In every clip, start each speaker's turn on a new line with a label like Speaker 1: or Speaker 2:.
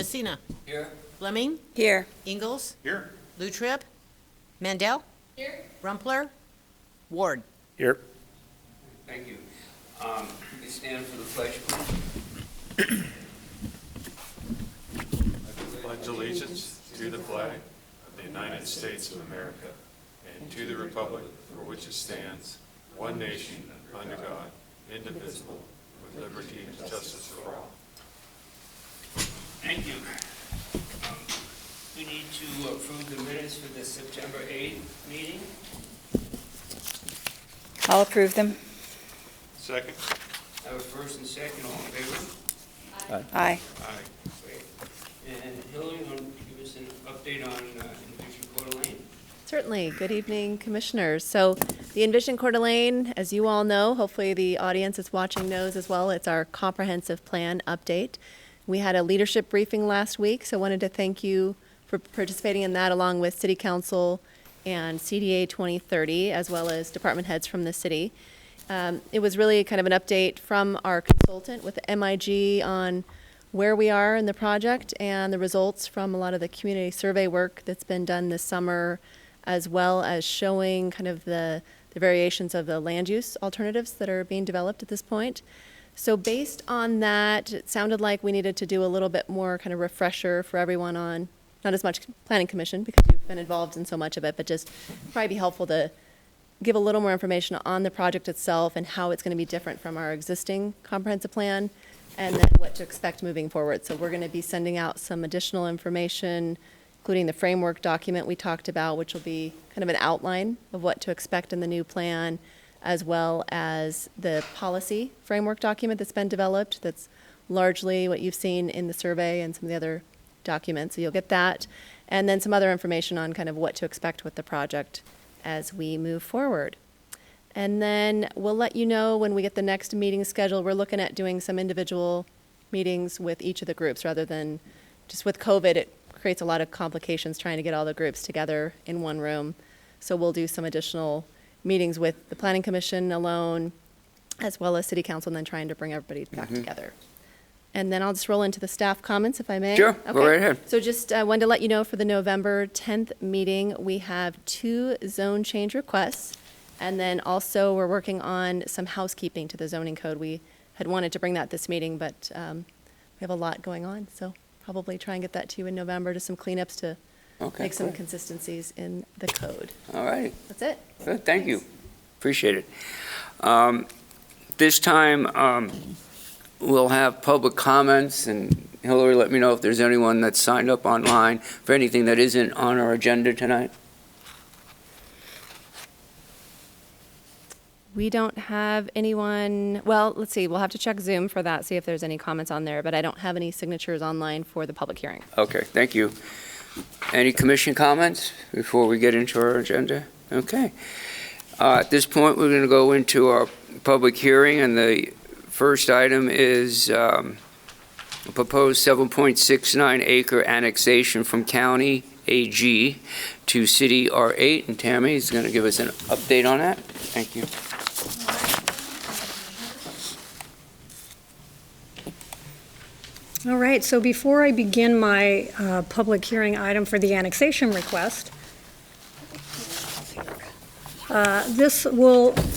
Speaker 1: Messina.
Speaker 2: Here.
Speaker 1: Fleming.
Speaker 3: Here.
Speaker 1: Ingalls.
Speaker 2: Here.
Speaker 1: Lutrip. Mandel.
Speaker 3: Here.
Speaker 1: Rumpler. Ward.
Speaker 4: Here.
Speaker 2: Thank you. You stand for the pledge, please.
Speaker 5: Pledge allegiance to the flag of the United States of America and to the republic for which it stands, one nation, under God, indivisible, with liberty and justice for all.
Speaker 2: Thank you. We need to approve the minutes for the September 8th meeting.
Speaker 3: I'll approve them.
Speaker 5: Second.
Speaker 2: I have a first and second, all in favor?
Speaker 3: Aye.
Speaker 5: Aye.
Speaker 2: Great. And Hillary, you want to give us an update on Envision Coeur d'Alene?
Speaker 6: Certainly. Good evening, Commissioners. So the Envision Coeur d'Alene, as you all know, hopefully the audience that's watching knows as well, it's our comprehensive plan update. We had a leadership briefing last week, so I wanted to thank you for participating in that along with City Council and CDA 2030, as well as department heads from the city. It was really kind of an update from our consultant with the MIG on where we are in the project and the results from a lot of the community survey work that's been done this summer, as well as showing kind of the variations of the land use alternatives that are being developed at this point. So based on that, it sounded like we needed to do a little bit more kind of refresher for everyone on, not as much Planning Commission because you've been involved in so much of it, but just probably be helpful to give a little more information on the project itself and how it's going to be different from our existing comprehensive plan, and then what to expect moving forward. So we're going to be sending out some additional information, including the framework document we talked about, which will be kind of an outline of what to expect in the new plan, as well as the policy framework document that's been developed that's largely what you've seen in the survey and some of the other documents. So you'll get that, and then some other information on kind of what to expect with the project as we move forward. And then we'll let you know when we get the next meeting scheduled. We're looking at doing some individual meetings with each of the groups rather than just with COVID. It creates a lot of complications trying to get all the groups together in one room. So we'll do some additional meetings with the Planning Commission alone, as well as City Council, and then trying to bring everybody back together. And then I'll just roll into the staff comments, if I may.
Speaker 4: Sure, go right ahead.
Speaker 6: So just wanted to let you know for the November 10th meeting, we have 2 zone change requests. And then also we're working on some housekeeping to the zoning code. We had wanted to bring that this meeting, but we have a lot going on. So probably try and get that to you in November, just some cleanups to make some consistencies in the code.
Speaker 4: All right.
Speaker 6: That's it.
Speaker 4: Good, thank you. Appreciate it. This time, we'll have public comments, and Hillary, let me know if there's anyone that's signed up online for anything that isn't on our agenda tonight.
Speaker 6: We don't have anyone, well, let's see, we'll have to check Zoom for that, see if there's any comments on there, but I don't have any signatures online for the public hearing.
Speaker 4: Okay, thank you. Any commission comments before we get into our agenda? Okay. At this point, we're going to go into our public hearing, and the first item is a proposed 7.69 acre annexation from county AG to city R8, and Tammy is going to give us an update on that. Thank you.
Speaker 7: All right, so before I begin my public hearing item for the annexation request,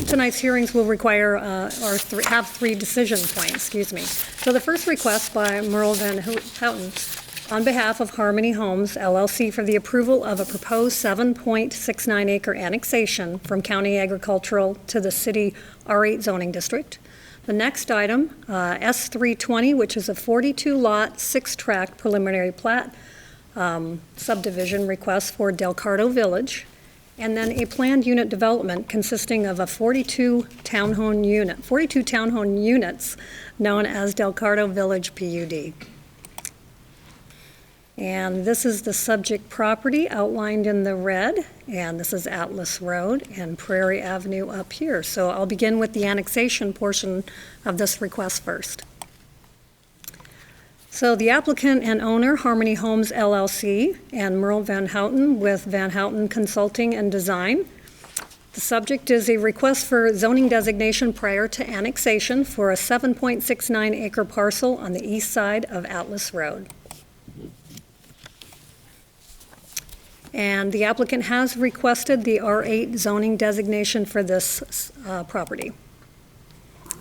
Speaker 7: tonight's hearings will require, have 3 decision points, excuse me. So the first request by Merle Van Houten on behalf of Harmony Homes, LLC, for the approval of a proposed 7.69 acre annexation from county agricultural to the city R8 zoning district. The next item, S320, which is a 42-lot, 6-tract preliminary plat subdivision request for Delcardo Village, and then a planned unit development consisting of a 42 townhome units known as Delcardo Village PUD. And this is the subject property outlined in the red, and this is Atlas Road and Prairie Avenue up here. So I'll begin with the annexation portion of this request first. So the applicant and owner, Harmony Homes LLC, and Merle Van Houten with Van Houten Consulting and Design. The subject is a request for zoning designation prior to annexation for a 7.69 acre parcel on the east side of Atlas Road. And the applicant has requested the R8 zoning designation for this property.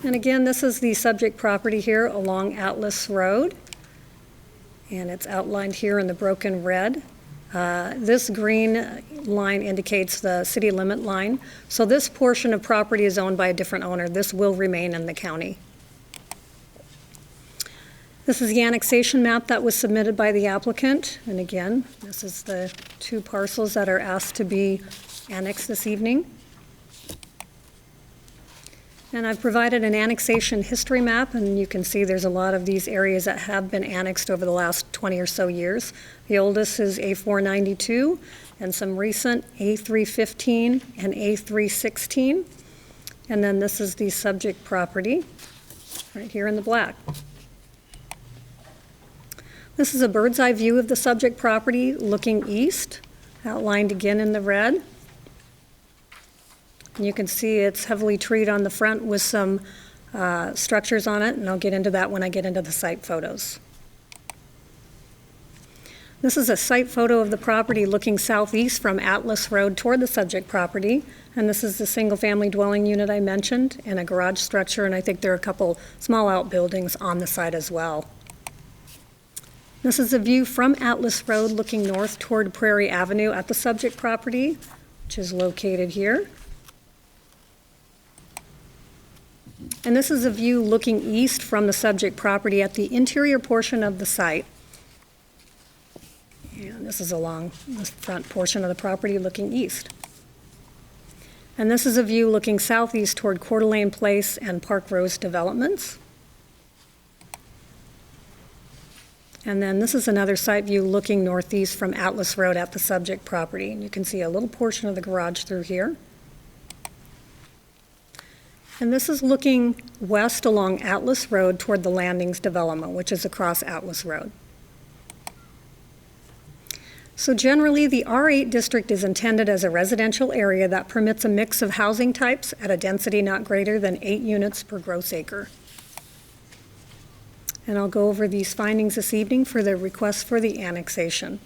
Speaker 7: And again, this is the subject property here along Atlas Road. And it's outlined here in the broken red. This green line indicates the city limit line. So this portion of property is owned by a different owner. This will remain in the county. This is the annexation map that was submitted by the applicant. And again, this is the 2 parcels that are asked to be annexed this evening. And I've provided an annexation history map, and you can see there's a lot of these areas that have been annexed over the last 20 or so years. The oldest is A492, and some recent A315 and A316. And then this is the subject property, right here in the black. This is a bird's eye view of the subject property looking east, outlined again in the red. And you can see it's heavily treed on the front with some structures on it, and I'll get into that when I get into the site photos. This is a site photo of the property looking southeast from Atlas Road toward the subject property, and this is the single-family dwelling unit I mentioned, and a garage structure, and I think there are a couple small outbuildings on the site as well. This is a view from Atlas Road looking north toward Prairie Avenue at the subject property, which is located here. And this is a view looking east from the subject property at the interior portion of the site. And this is along the front portion of the property looking east. And this is a view looking southeast toward Coeur d'Alene Place and Park Rose developments. And then this is another site view looking northeast from Atlas Road at the subject property. And you can see a little portion of the garage through here. And this is looking west along Atlas Road toward the Landings development, which is across Atlas Road. So generally, the R8 district is intended as a residential area that permits a mix of housing types at a density not greater than 8 units per gross acre. And I'll go over these findings this evening for the request for the annexation.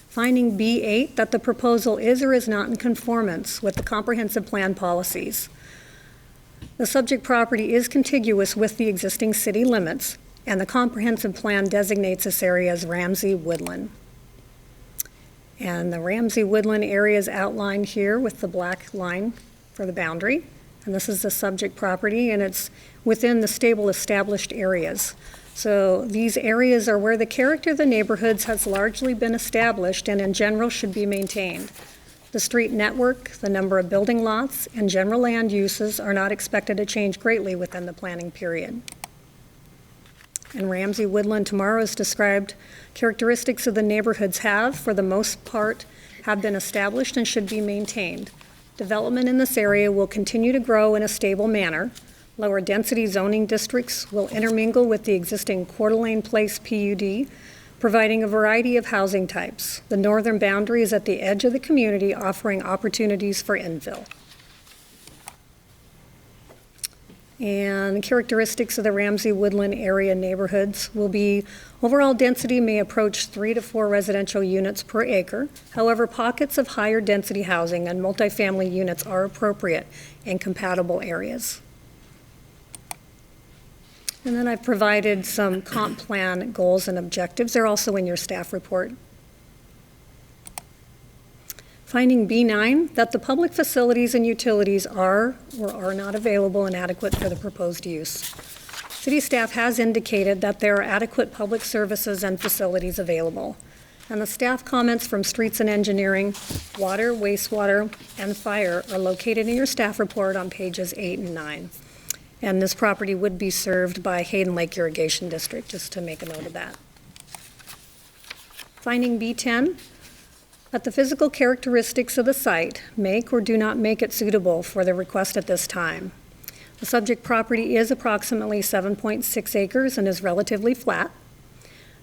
Speaker 7: Finding B8, that the proposal is or is not in conformance with the comprehensive plan policies. The subject property is contiguous with the existing city limits, and the comprehensive plan designates this area as Ramsey Woodland. And the Ramsey Woodland area is outlined here with the black line for the boundary. And this is the subject property, and it's within the stable established areas. So these areas are where the character of the neighborhoods has largely been established and in general should be maintained. The street network, the number of building lots, and general land uses are not expected to change greatly within the planning period. In Ramsey Woodland, tomorrow is described characteristics of the neighborhoods have, for the most part, have been established and should be maintained. Development in this area will continue to grow in a stable manner. Lower density zoning districts will intermingle with the existing Coeur d'Alene Place PUD, providing a variety of housing types. The northern boundary is at the edge of the community, offering opportunities for infill. And characteristics of the Ramsey Woodland area neighborhoods will be overall density may approach 3 to 4 residential units per acre. However, pockets of higher density housing and multifamily units are appropriate in compatible areas. And then I've provided some comp plan goals and objectives. They're also in your staff report. Finding B9, that the public facilities and utilities are or are not available and adequate for the proposed use. City staff has indicated that there are adequate public services and facilities available. And the staff comments from Streets and Engineering, Water, Wastewater, and Fire are located in your staff report on pages 8 and 9. And this property would be served by Hayden Lake Irrigation District, just to make a note of that. Finding B10, that the physical characteristics of the site make or do not make it suitable for the request at this time. The subject property is approximately 7.6 acres and is relatively flat.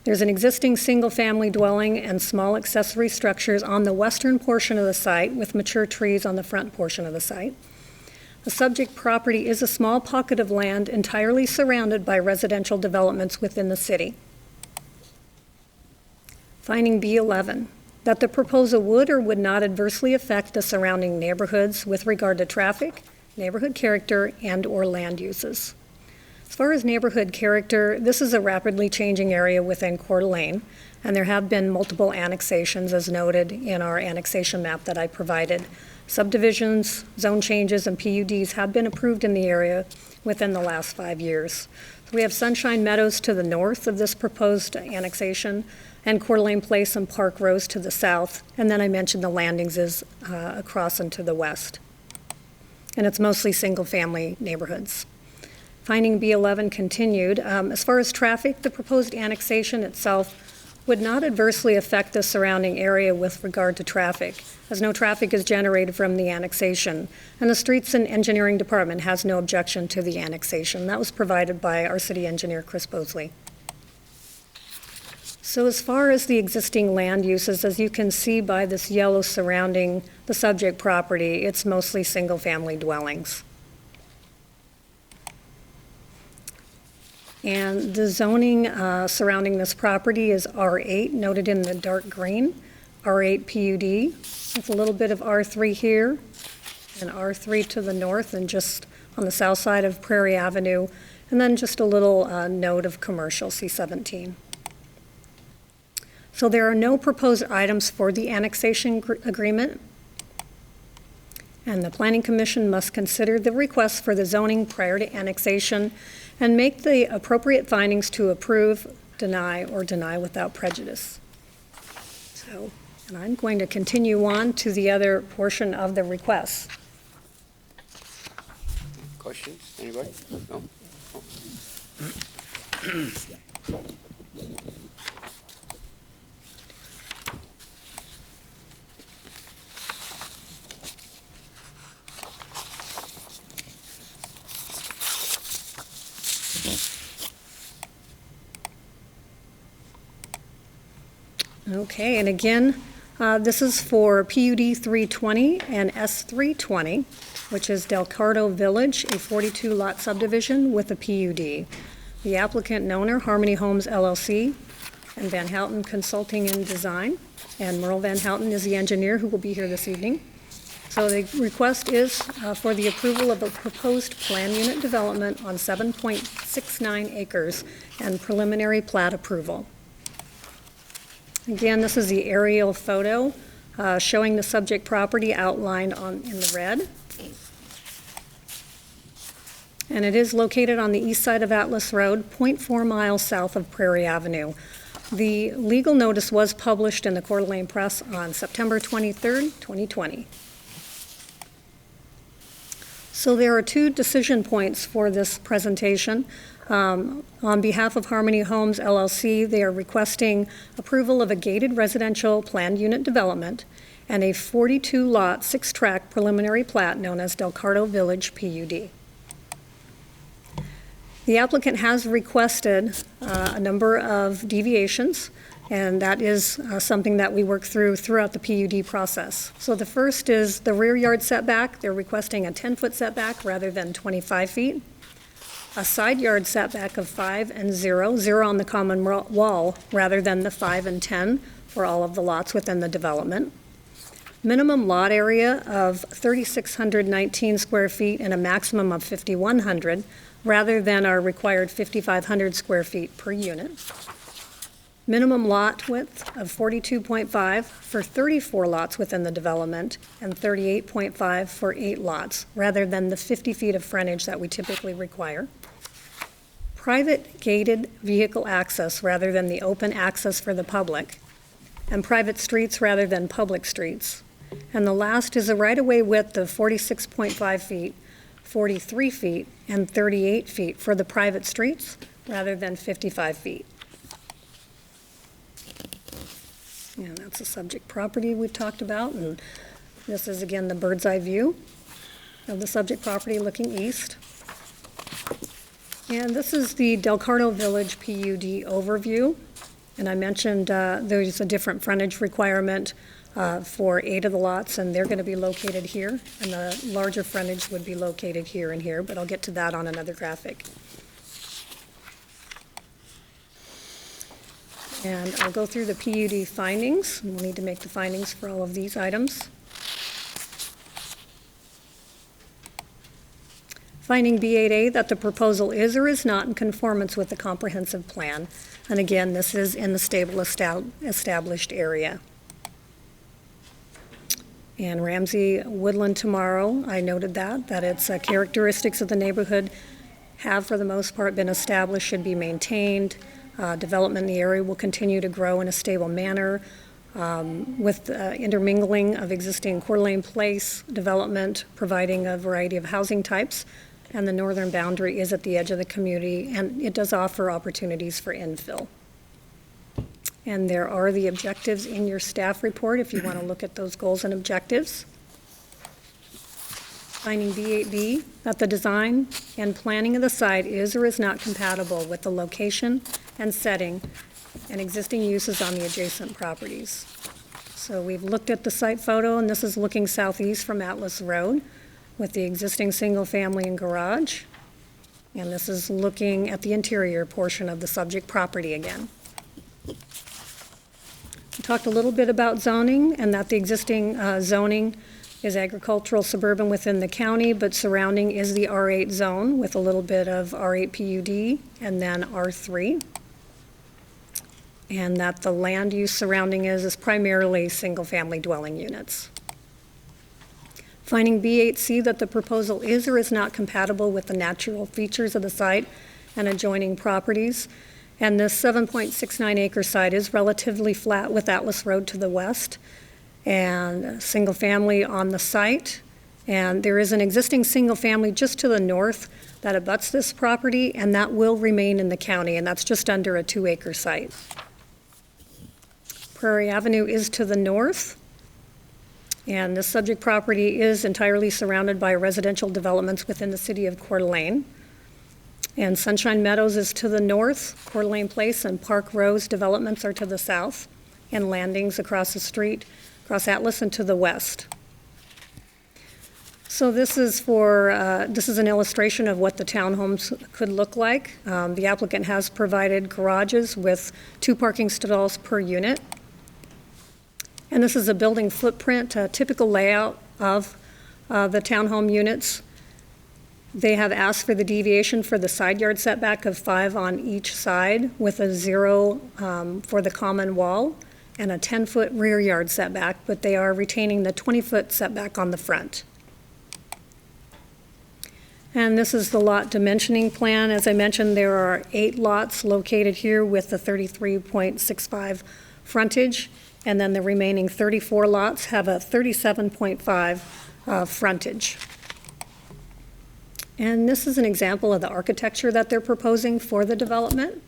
Speaker 7: There's an existing single-family dwelling and small accessory structures on the western portion of the site with mature trees on the front portion of the site. The subject property is a small pocket of land entirely surrounded by residential developments within the city. Finding B11, that the proposal would or would not adversely affect the surrounding neighborhoods with regard to traffic, neighborhood character, and/or land uses. As far as neighborhood character, this is a rapidly changing area within Coeur d'Alene, and there have been multiple annexations as noted in our annexation map that I provided. Subdivisions, zone changes, and PUDs have been approved in the area within the last 5 years. So we have Sunshine Meadows to the north of this proposed annexation, and Coeur d'Alene Place and Park Rose to the south, and then I mentioned the landings is across and to the west. And it's mostly single-family neighborhoods. Finding B11 continued. As far as traffic, the proposed annexation itself would not adversely affect the surrounding area with regard to traffic, as no traffic is generated from the annexation, and the Streets and Engineering Department has no objection to the annexation. That was provided by our city engineer, Chris Bosley. So as far as the existing land uses, as you can see by this yellow surrounding the subject property, it's mostly single-family dwellings. And the zoning surrounding this property is R8, noted in the dark green, R8 PUD, with a little bit of R3 here, and R3 to the north, and just on the south side of Prairie Avenue, and then just a little node of commercial, C17. So there are no proposed items for the annexation agreement, and the Planning Commission must consider the request for the zoning prior to annexation and make the appropriate findings to approve, deny, or deny without prejudice. So, and I'm going to continue on to the other portion of the request.
Speaker 4: Questions? Anybody? No?
Speaker 7: Okay, and again, this is for PUD 320 and S 320, which is Delcardo Village, a 42-lot subdivision with a PUD. The applicant and owner, Harmony Homes LLC, and Van Houten Consulting and Design, and Merle Van Houten is the engineer who will be here this evening. So the request is for the approval of a proposed plan unit development on 7.69 acres and preliminary plat approval. Again, this is the aerial photo showing the subject property outlined in the red. And it is located on the east side of Atlas Road, 0.4 miles south of Prairie Avenue. The legal notice was published in the Coeur d'Alene Press on September 23rd, 2020. So there are 2 decision points for this presentation. On behalf of Harmony Homes LLC, they are requesting approval of a gated residential planned unit development and a 42-lot, 6-tract preliminary plat known as Delcardo Village PUD. The applicant has requested a number of deviations, and that is something that we work throughout the PUD process. So the first is the rear yard setback. They're requesting a 10-foot setback rather than 25 feet. A side yard setback of 5 and 0, 0 on the common wall rather than the 5 and 10 for all of the lots within the development. Minimum lot area of 3,619 square feet and a maximum of 5,100 rather than our required 5,500 square feet per unit. Minimum lot width of 42.5 for 34 lots within the development and 38.5 for 8 lots, rather than the 50 feet of frontage that we typically require. Private gated vehicle access rather than the open access for the public, and private streets rather than public streets. And the last is a right-of-way width of 46.5 feet, 43 feet, and 38 feet for the private streets rather than 55 feet. And that's the subject property we've talked about, and this is again the bird's eye view of the subject property looking east. And this is the Delcardo Village PUD overview, and I mentioned there's a different frontage requirement for 8 of the lots, and they're going to be located here, and the larger frontage would be located here and here, but I'll get to that on another graphic. And I'll go through the PUD findings. We'll need to make the findings for all of these items. Finding B8A that the proposal is or is not in conformance with the comprehensive plan. And again, this is in the stable established area. And Ramsey Woodland tomorrow, I noted that its characteristics of the neighborhood have for the most part been established, should be maintained. Development in the area will continue to grow in a stable manner with intermingling of existing Coeur d'Alene Place development, providing a variety of housing types. And the northern boundary is at the edge of the community, and it does offer opportunities for infill. And there are the objectives in your staff report if you want to look at those goals and objectives. Finding B8B, that the design and planning of the site is or is not compatible with the location and setting and existing uses on the adjacent properties. So we've looked at the site photo, and this is looking southeast from Atlas Road with the existing single-family and garage. And this is looking at the interior portion of the subject property again. We talked a little bit about zoning, and that the existing zoning is agricultural suburban within the county, but surrounding is the R8 zone with a little bit of R8 PUD and then R3. And that the land use surrounding is primarily single-family dwelling units. Finding B8C that the proposal is or is not compatible with the natural features of the site and adjoining properties. And this 7.69 acre site is relatively flat with Atlas Road to the west and single family on the site. And there is an existing single family just to the north that abuts this property, and that will remain in the county, and that's just under a 2 acre site. Prairie Avenue is to the north. And the subject property is entirely surrounded by residential developments within the city of Coeur d'Alene. And Sunshine Meadows is to the north, Coeur d'Alene Place and Park Rose developments are to the south, and landings across the street, across Atlas and to the west. So this is an illustration of what the townhomes could look like. The applicant has provided garages with 2 parking stalls per unit. And this is a building footprint, a typical layout of the townhome units. They have asked for the deviation for the side yard setback of 5 on each side with a 0 for the common wall and a 10-foot rear yard setback, but they are retaining the 20-foot setback on the front. And this is the lot dimensioning plan. As I mentioned, there are 8 lots located here with the 33.65 frontage. And then the remaining 34 lots have a 37.5 frontage. And this is an example of the architecture that they're proposing for the development.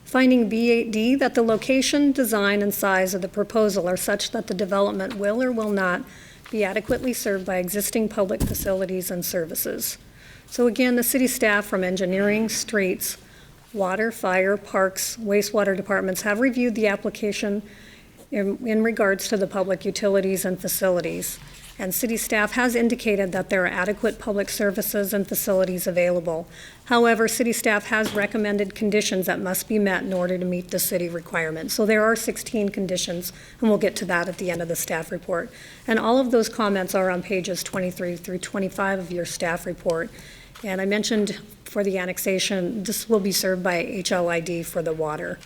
Speaker 7: Finding B8D that the location, design, and size of the proposal are such that the development will or will not be adequately served by existing public facilities and services. So again, the city staff from engineering, streets, water, fire, parks, wastewater departments have reviewed the application in regards to the public utilities and facilities. And city staff has indicated that there are adequate public services and facilities available. However, city staff has recommended conditions that must be met in order to meet the city requirements. So there are 16 conditions, and we'll get to that at the end of the staff report. And all of those comments are on pages 23 through 25 of your staff report. And I mentioned for the annexation, this will be served by HLID for the water.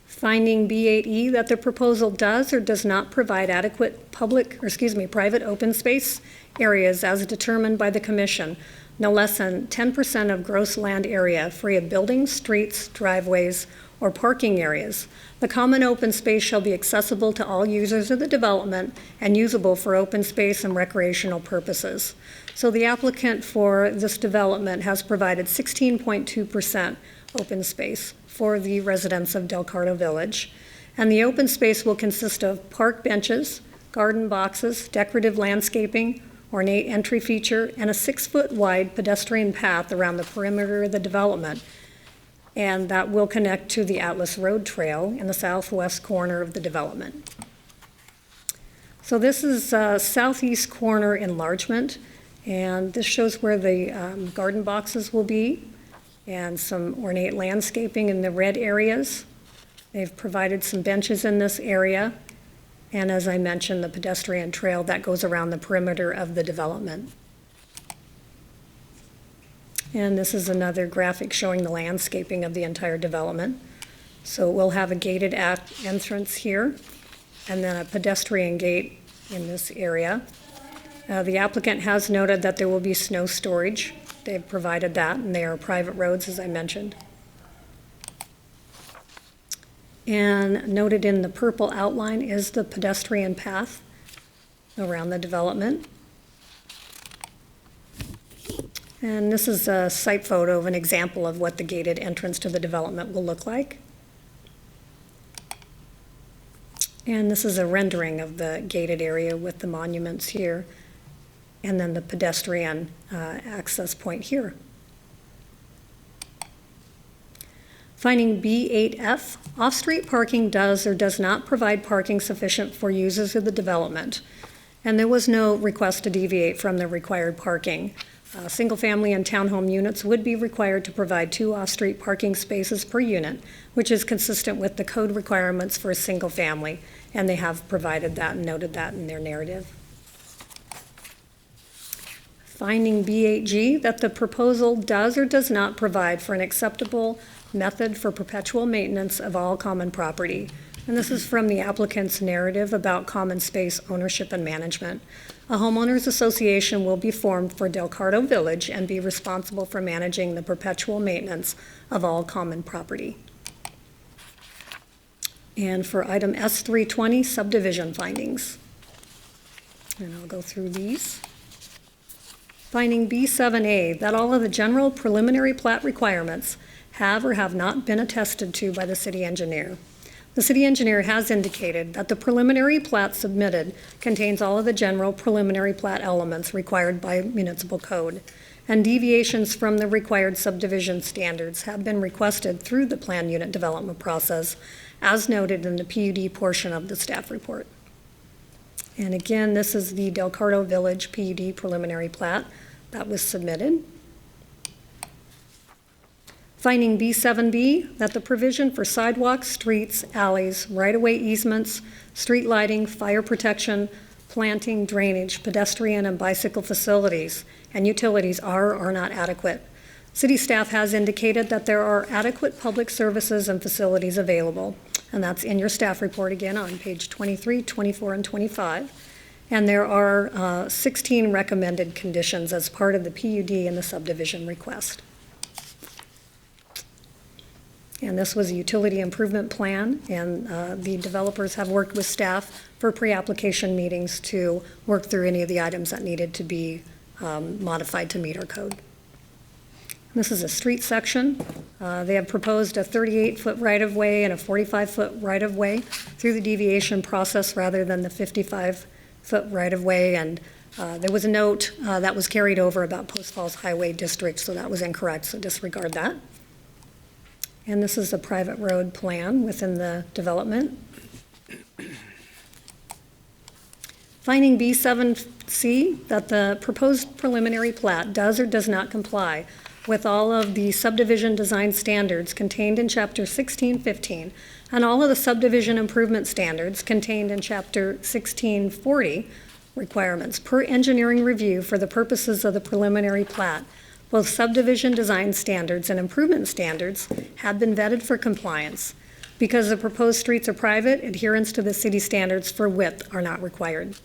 Speaker 7: Finding B8E that the proposal does or does not provide adequate private open space areas as determined by the commission, no less than 10% of gross land area free of buildings, streets, driveways, or parking areas. The common open space shall be accessible to all users of the development and usable for open space and recreational purposes. So the applicant for this development has provided 16.2% open space for the residents of Delcardo Village. And the open space will consist of park benches, garden boxes, decorative landscaping, ornate entry feature, and a 6-foot wide pedestrian path around the perimeter of the development. And that will connect to the Atlas Road Trail in the southwest corner of the development. So this is southeast corner enlargement. And this shows where the garden boxes will be and some ornate landscaping in the red areas. They've provided some benches in this area. And as I mentioned, the pedestrian trail that goes around the perimeter of the development. And this is another graphic showing the landscaping of the entire development. So we'll have a gated entrance here, and then a pedestrian gate in this area. The applicant has noted that there will be snow storage. They've provided that, and they are private roads, as I mentioned. And noted in the purple outline is the pedestrian path around the development. And this is a site photo of an example of what the gated entrance to the development will look like. And this is a rendering of the gated area with the monuments here, and then the pedestrian access point here. Finding B8F, off-street parking does or does not provide parking sufficient for users of the development. And there was no request to deviate from the required parking. Single-family and townhome units would be required to provide 2 off-street parking spaces per unit, which is consistent with the code requirements for a single family, and they have provided that and noted that in their narrative. Finding B8G, that the proposal does or does not provide for an acceptable method for perpetual maintenance of all common property. And this is from the applicant's narrative about common space ownership and management. A homeowners association will be formed for Delcardo Village and be responsible for managing the perpetual maintenance of all common property. And for item S320, subdivision findings. And I'll go through these. Finding B7A, that all of the general preliminary plat requirements have or have not been attested to by the city engineer. The city engineer has indicated that the preliminary plat submitted contains all of the general preliminary plat elements required by municipal code, and deviations from the required subdivision standards have been requested through the plan unit development process, as noted in the PUD portion of the staff report. And again, this is the Delcardo Village PUD preliminary plat that was submitted. Finding B7B, that the provision for sidewalks, streets, alleys, right-of-way easements, street lighting, fire protection, planting, drainage, pedestrian and bicycle facilities, and utilities are or are not adequate. City staff has indicated that there are adequate public services and facilities available, and that's in your staff report again on page 23, 24, and 25. And there are 16 recommended conditions as part of the PUD and the subdivision request. And this was a utility improvement plan, and the developers have worked with staff for pre-application meetings to work through any of the items that needed to be modified to meet our code. This is a street section. They have proposed a 38-foot right-of-way and a 45-foot right-of-way through the deviation process rather than the 55-foot right-of-way. And there was a note that was carried over about Post Falls Highway District, so that was incorrect, so disregard that. And this is a private road plan within the development. Finding B7C, that the proposed preliminary plat does or does not comply with all of the subdivision design standards contained in Chapter 1615 and all of the subdivision improvement standards contained in Chapter 1640 requirements per engineering review for the purposes of the preliminary plat. Both subdivision design standards and improvement standards have been vetted for compliance. Because the proposed streets are private, adherence to the city standards for width are not required.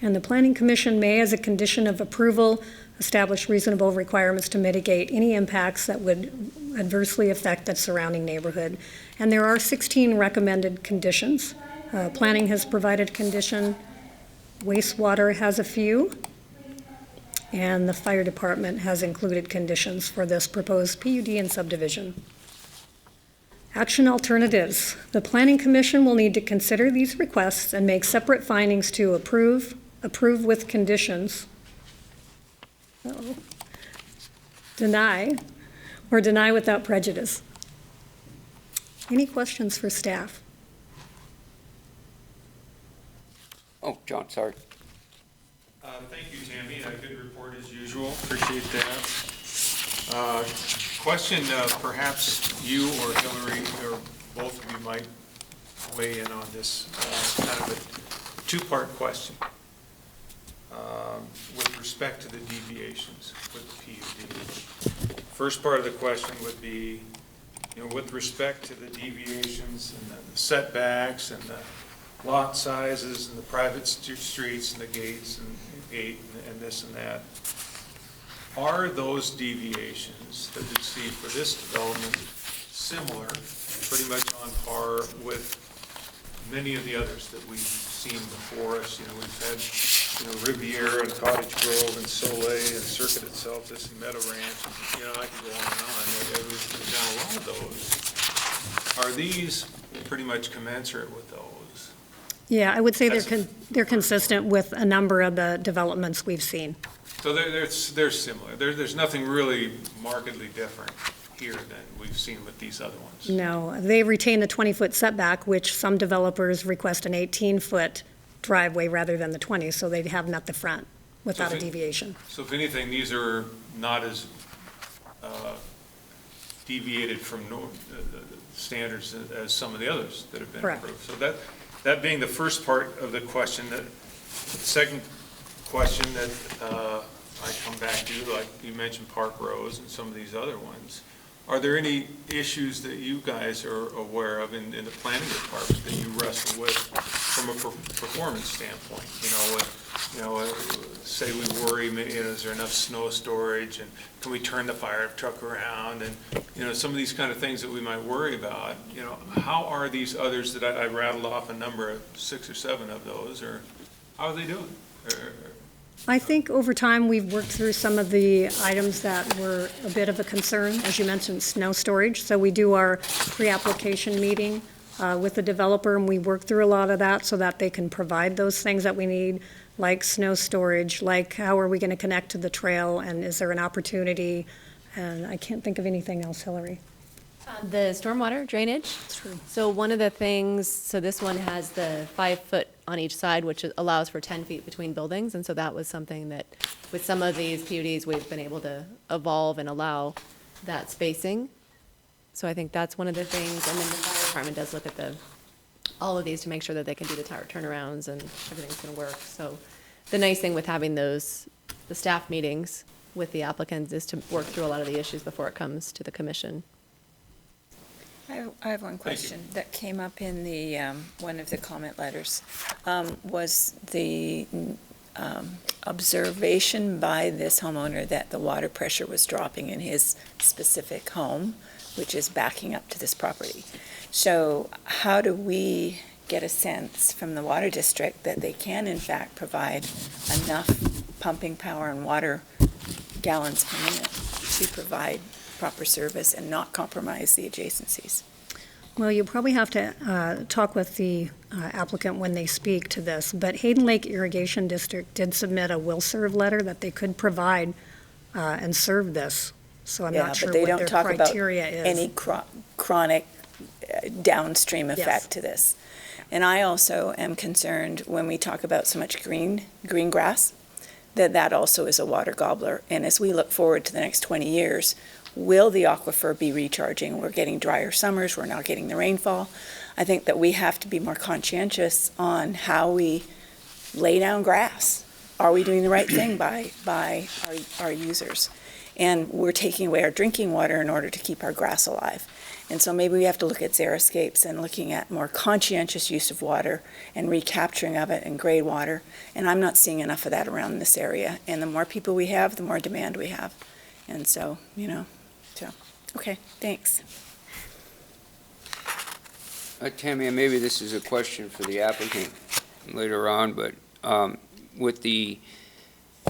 Speaker 7: And the Planning Commission may, as a condition of approval, establish reasonable requirements to mitigate any impacts that would adversely affect the surrounding neighborhood. And there are 16 recommended conditions. Planning has provided condition, wastewater has a few, and the fire department has included conditions for this proposed PUD and subdivision. Action alternatives. The Planning Commission will need to consider these requests and make separate findings to approve with conditions, deny, or deny without prejudice. Any questions for staff?
Speaker 4: Oh, John, sorry.
Speaker 5: Thank you, Tammy. A good report as usual. Appreciate that. Question, perhaps you or Hillary or both of you might weigh in on this kind of a two-part question with respect to the deviations with the PUD. First part of the question would be, with respect to the deviations and the setbacks and the lot sizes and the private streets and the gates and gate and this and that, are those deviations that we see for this development similar, pretty much on par with many of the others that we've seen before us? We've had, Riviera and Cottage Grove and Soleil and Circuit itself, this and Meadow Ranch, and, I could go on and on. We've done a lot of those. Are these pretty much commensurate with those?
Speaker 7: Yeah, I would say they're consistent with a number of the developments we've seen.
Speaker 5: So they're similar. There's nothing really markedly different here than we've seen with these other ones.
Speaker 7: No, they retain the 20-foot setback, which some developers request an 18-foot driveway rather than the 20, so they have met the front without a deviation.
Speaker 5: So if anything, these are not as deviated from standards as some of the others that have been
Speaker 7: Correct.
Speaker 5: approved. So that being the first part of the question, the second question that I come back to, like you mentioned Park Rose and some of these other ones, are there any issues that you guys are aware of in the planning department that you wrestle with from a performance standpoint? Say we worry, is there enough snow storage, and can we turn the fire truck around, and some of these kind of things that we might worry about. How are these others that I rattled off a number of 6 or 7 of those, or how are they doing?
Speaker 7: I think over time, we've worked through some of the items that were a bit of a concern, as you mentioned, snow storage. So we do our pre-application meeting with the developer, and we work through a lot of that so that they can provide those things that we need, like snow storage, like how are we going to connect to the trail, and is there an opportunity? And I can't think of anything else, Hillary.
Speaker 6: The stormwater drainage.
Speaker 7: True.
Speaker 6: So one of the things, so this one has the 5 foot on each side, which allows for 10 feet between buildings. And so that was something that, with some of these PUDs, we've been able to evolve and allow that spacing. So I think that's one of the things. And then the fire department does look at all of these to make sure that they can do the tower turnarounds and everything's going to work. So the nice thing with having the staff meetings with the applicants is to work through a lot of the issues before it comes to the commission.
Speaker 3: I have one question that came up in the, one of the comment letters. Was the observation by this homeowner that the water pressure was dropping in his specific home, which is backing up to this property. So how do we get a sense from the water district that they can in fact provide enough pumping power and water gallons per minute to provide proper service and not compromise the adjacencies?
Speaker 7: Well, you probably have to talk with the applicant when they speak to this, but Hayden Lake Irrigation District did submit a will serve letter that they could provide and serve this. So I'm not sure
Speaker 3: but they
Speaker 7: what
Speaker 3: don't
Speaker 7: their
Speaker 3: talk about
Speaker 7: criteria is.
Speaker 3: any chronic downstream
Speaker 7: Yes.
Speaker 3: effect to this. And I also am concerned when we talk about so much green grass, that also is a water gobbler. And as we look forward to the next 20 years, will the aquifer be recharging? We're getting drier summers, we're not getting the rainfall. I think that we have to be more conscientious on how we lay down grass. Are we doing the right thing by our users? And we're taking away our drinking water in order to keep our grass alive. And so maybe we have to look at xeriscapes and looking at more conscientious use of water and recapturing of it and gray water. And I'm not seeing enough of that around this area. And the more people we have, the more demand we have. And so, okay, thanks.
Speaker 4: Tammy, and maybe this is a question for the applicant later on, but with the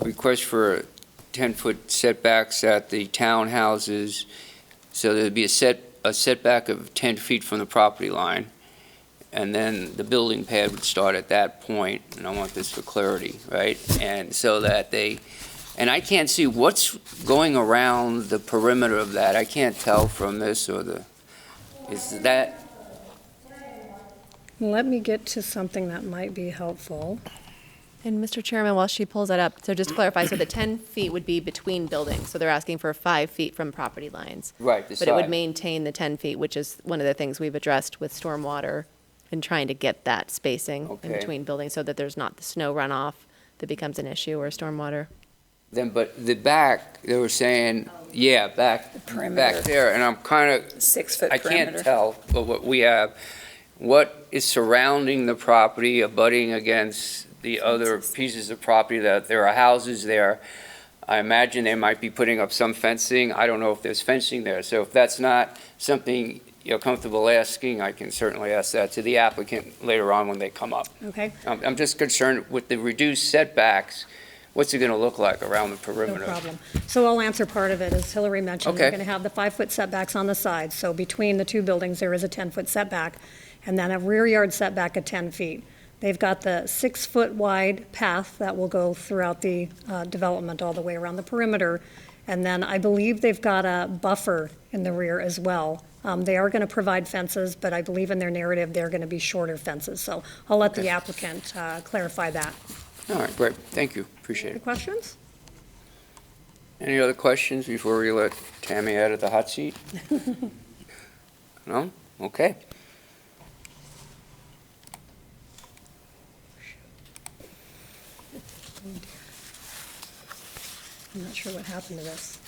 Speaker 4: request for 10-foot setbacks at the townhouses, so there'd be a setback of 10 feet from the property line, and then the building pad would start at that point, and I want this for clarity, right? And so that and I can't see what's going around the perimeter of that. I can't tell from this is that,
Speaker 7: Let me get to something that might be helpful.
Speaker 6: And Mr. Chairman, while she pulls that up, so just to clarify, so the 10 feet would be between buildings, so they're asking for 5 feet from property lines.
Speaker 4: Right, the
Speaker 6: But it would
Speaker 4: side.
Speaker 6: maintain the 10 feet, which is one of the things we've addressed with stormwater and trying to get that spacing in
Speaker 4: Okay.
Speaker 6: between buildings so that there's not the snow runoff that becomes an issue or stormwater.
Speaker 4: Then, but the back, they were saying, yeah, back
Speaker 3: perimeter.
Speaker 4: there, and I'm kind of,
Speaker 3: 6-foot
Speaker 4: I
Speaker 3: perimeter.
Speaker 4: can't tell, but what we have, what is surrounding the property, abutting against the other pieces of property, that there are houses there. I imagine they might be putting up some fencing. I don't know if there's fencing there. So if that's not something you're comfortable asking, I can certainly ask that to the applicant later on when they come up.
Speaker 7: Okay,
Speaker 4: I'm just concerned with the reduced setbacks, what's it going to look like around the
Speaker 7: no
Speaker 4: perimeter?
Speaker 7: problem. So I'll answer part of it. As Hillary mentioned, they're
Speaker 4: Okay.
Speaker 7: going to have the 5-foot setbacks on the side. So between the two buildings, there is a 10-foot setback, and then a rear yard setback of 10 feet. They've got the 6-foot wide path that will go throughout the development all the way around the perimeter. And then I believe they've got a buffer in the rear as well. They are going to provide fences, but I believe in their narrative, they're going to be shorter fences. So I'll let the
Speaker 4: Okay.
Speaker 7: applicant clarify that.
Speaker 4: All right, great, thank you, appreciate
Speaker 7: Any
Speaker 4: it.
Speaker 7: questions?
Speaker 4: Any other questions before we let Tammy out of the hot seat? No? Okay.
Speaker 7: I'm not sure what happened to this.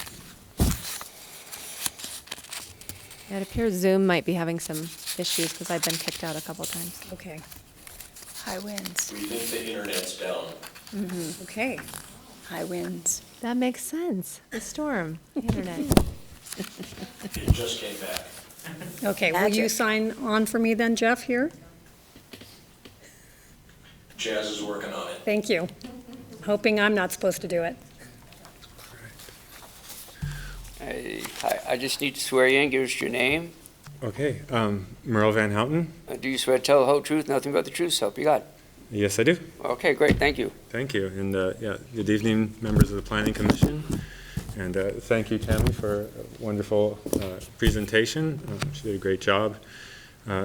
Speaker 6: Yeah, it appears Zoom might be having some issues because I've been kicked out a couple times.
Speaker 7: Okay,
Speaker 3: High winds,
Speaker 8: We think the internet's down.
Speaker 7: okay.
Speaker 3: high winds.
Speaker 6: That makes sense. The storm, the internet.
Speaker 8: It just came back.
Speaker 7: Okay, will you
Speaker 3: Magic.
Speaker 7: sign on for me then, Jeff, here?
Speaker 8: Jazz is working on it.
Speaker 7: Thank you. Hoping I'm not supposed to do it.
Speaker 4: I just need to swear you in, give us your name.
Speaker 5: Okay, Merle Van Houten?
Speaker 4: Do you swear to tell the whole truth, nothing but the truth, so help you God?
Speaker 5: Yes, I do.
Speaker 4: Okay, great, thank you.
Speaker 5: Thank you. And, yeah, good evening, members of the Planning Commission. And thank you, Tammy, for a wonderful presentation. She did a great job.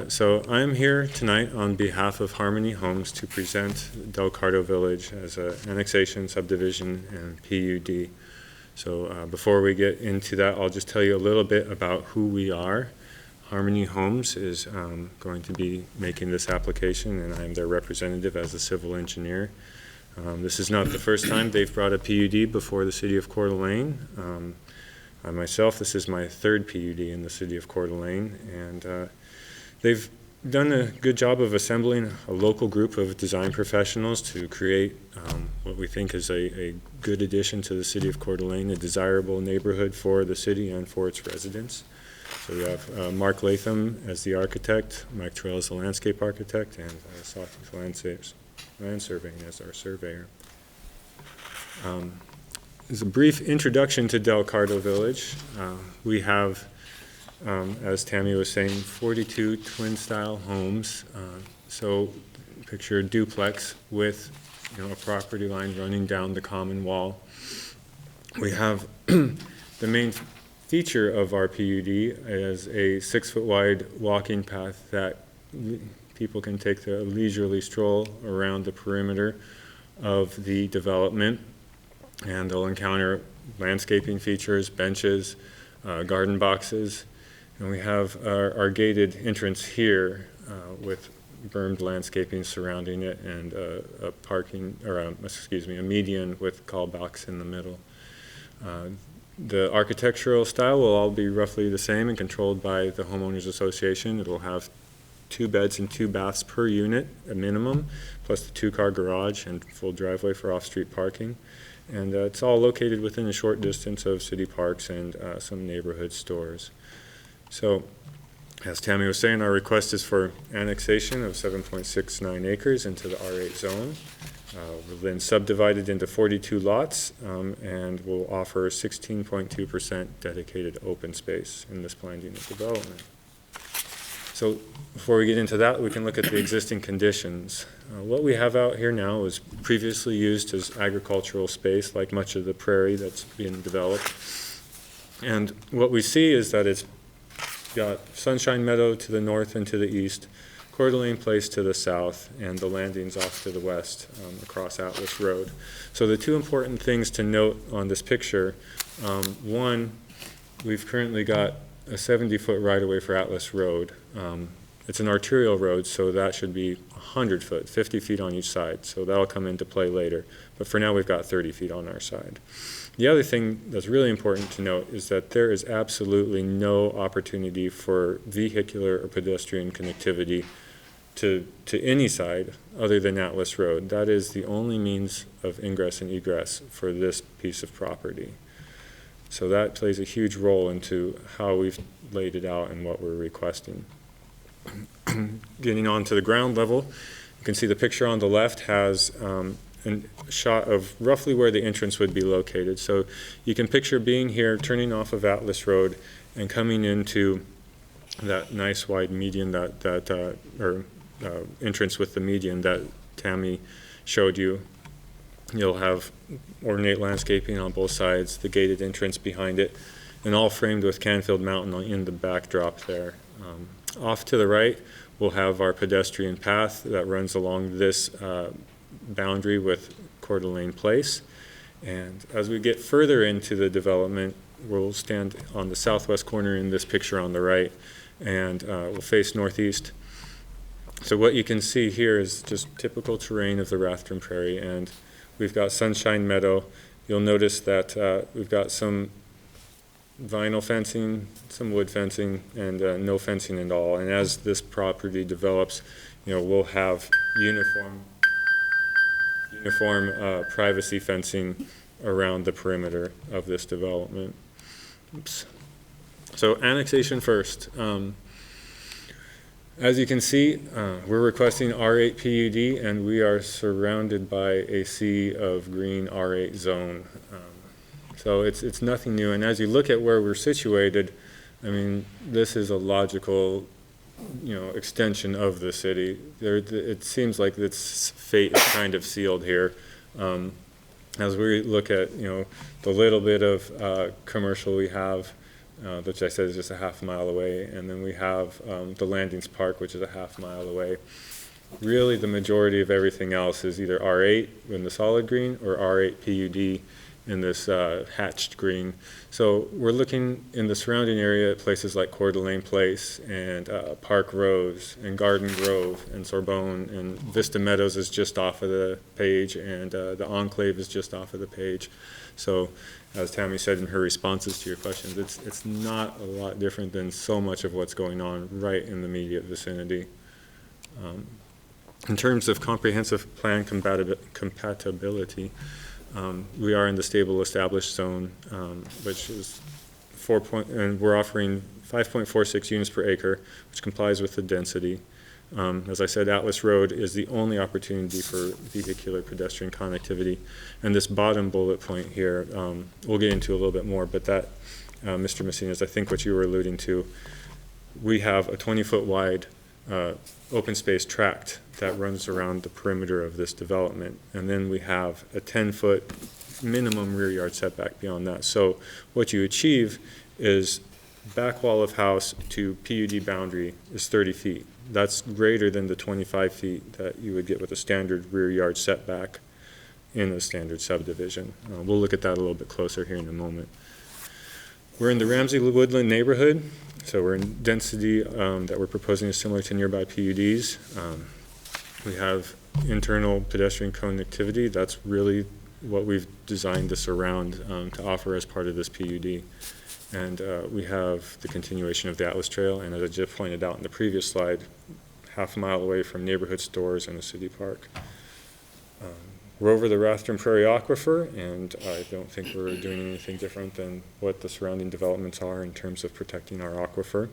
Speaker 5: So I'm here tonight on behalf of Harmony Homes to present Delcardo Village as an annexation, subdivision, and PUD. So before we get into that, I'll just tell you a little bit about who we are. Harmony Homes is going to be making this application, and I'm their representative as a civil engineer. This is not the first time they've brought a PUD before the city of Coeur d'Alene. I myself, this is my third PUD in the city of Coeur d'Alene, and they've done a good job of assembling a local group of design professionals to create what we think is a good addition to the city of Coeur d'Alene, a desirable neighborhood for the city and for its residents. So we have Mark Latham as the architect, Mike Terrell as the landscape architect, and Sawtooth Land Surveying as our surveyor. As a brief introduction to Delcardo Village, we have, as Tammy was saying, 42 twin-style homes. So picture a duplex with, a property line running down the common wall. We have the main feature of our PUD is a 6-foot wide walking path that people can take a leisurely stroll around the perimeter of the development, and they'll encounter landscaping features, benches, garden boxes, and we have our gated entrance here with bermed landscaping surrounding it, and a parking, or a median with call box in the middle. The architectural style will all be roughly the same and controlled by the homeowners association. It will have 2 beds and 2 baths per unit, a minimum, plus the 2-car garage and full driveway for off-street parking. And it's all located within a short distance of city parks and some neighborhood stores. So, as Tammy was saying, our request is for annexation of 7.69 acres into the R8 zone. We'll then subdivide it into 42 lots, and we'll offer 16.2% dedicated open space in this planned unit development. So before we get into that, we can look at the existing conditions. What we have out here now is previously used as agricultural space, like much of the prairie that's being developed. And what we see is that it's got Sunshine Meadow to the north and to the east. Of Coeur d'Alene Place to the south, and the landings off to the west across Atlas Road. So the two important things to note on this picture, one, we've currently got a 70-foot right-of-way for Atlas Road. It's an arterial road, so that should be 100 foot, 50 feet on each side. So that'll come into play later. But for now, we've got 30 feet on our side. The other thing that's really important to note is that there is absolutely no opportunity for vehicular or pedestrian connectivity to any side other than Atlas Road. That is the only means of ingress and egress for this piece of property. So that plays a huge role into how we've laid it out and what we're requesting. Getting on to the ground level, you can see the picture on the left has a shot of roughly where the entrance would be located. So you can picture being here, turning off of Atlas Road and coming into that nice wide median entrance with the median that Tammy showed you. You'll have ornate landscaping on both sides, the gated entrance behind it, and all framed with Canfield Mountain in the backdrop there. Off to the right, we'll have our pedestrian path that runs along this boundary with Coeur d'Alene Place. And as we get further into the development, we'll stand on the southwest corner in this picture on the right, and we'll face northeast. So what you can see here is just typical terrain of the Rathdrum Prairie, and we've got Sunshine Meadow. You'll notice that we've got some vinyl fencing, some wood fencing, and no fencing at all. And as this property develops, we'll have uniform privacy fencing around the perimeter of this development. Oops. So annexation first. As you can see, we're requesting R8 PUD, and we are surrounded by a sea of green R8 zone. So it's nothing new. And as you look at where we're situated, I mean, this is a logical, extension of the city. It seems like its fate is kind of sealed here. As we look at, the little bit of commercial we have, which I said is just a half mile away, and then we have the Landings Park, which is a half mile away. Really, the majority of everything else is either R8 in the solid green or R8 PUD in this hatched green. So we're looking in the surrounding area at places like Coeur d'Alene Place and Park Rose and Garden Grove and Sorbonne, and Vista Meadows is just off of the page, and the Enclave is just off of the page. So as Tammy said in her responses to your questions, it's not a lot different than so much of what's going on right in the immediate vicinity. In terms of comprehensive plan compatibility, we are in the stable established zone, which is and we're offering 5.46 units per acre, which complies with the density. As I said, Atlas Road is the only opportunity for vehicular pedestrian connectivity. And this bottom bullet point here, we'll get into a little bit more, but that, Mr. Messina, is I think what you were alluding to. We have a 20-foot wide open space tract that runs around the perimeter of this development. And then we have a 10-foot minimum rear yard setback beyond that. So what you achieve is back wall of house to PUD boundary is 30 feet. That's greater than the 25 feet that you would get with a standard rear yard setback in a standard subdivision. We'll look at that a little bit closer here in a moment. We're in the Ramsey Woodland neighborhood, so we're in density that we're proposing is similar to nearby PUDs. We have internal pedestrian connectivity. That's really what we've designed this around to offer as part of this PUD. And we have the continuation of the Atlas Trail, and as I just pointed out in the previous slide, half a mile away from neighborhood stores and a city park. We're over the Rathdrum Prairie Aquifer, and I don't think we're doing anything different than what the surrounding developments are in terms of protecting our aquifer.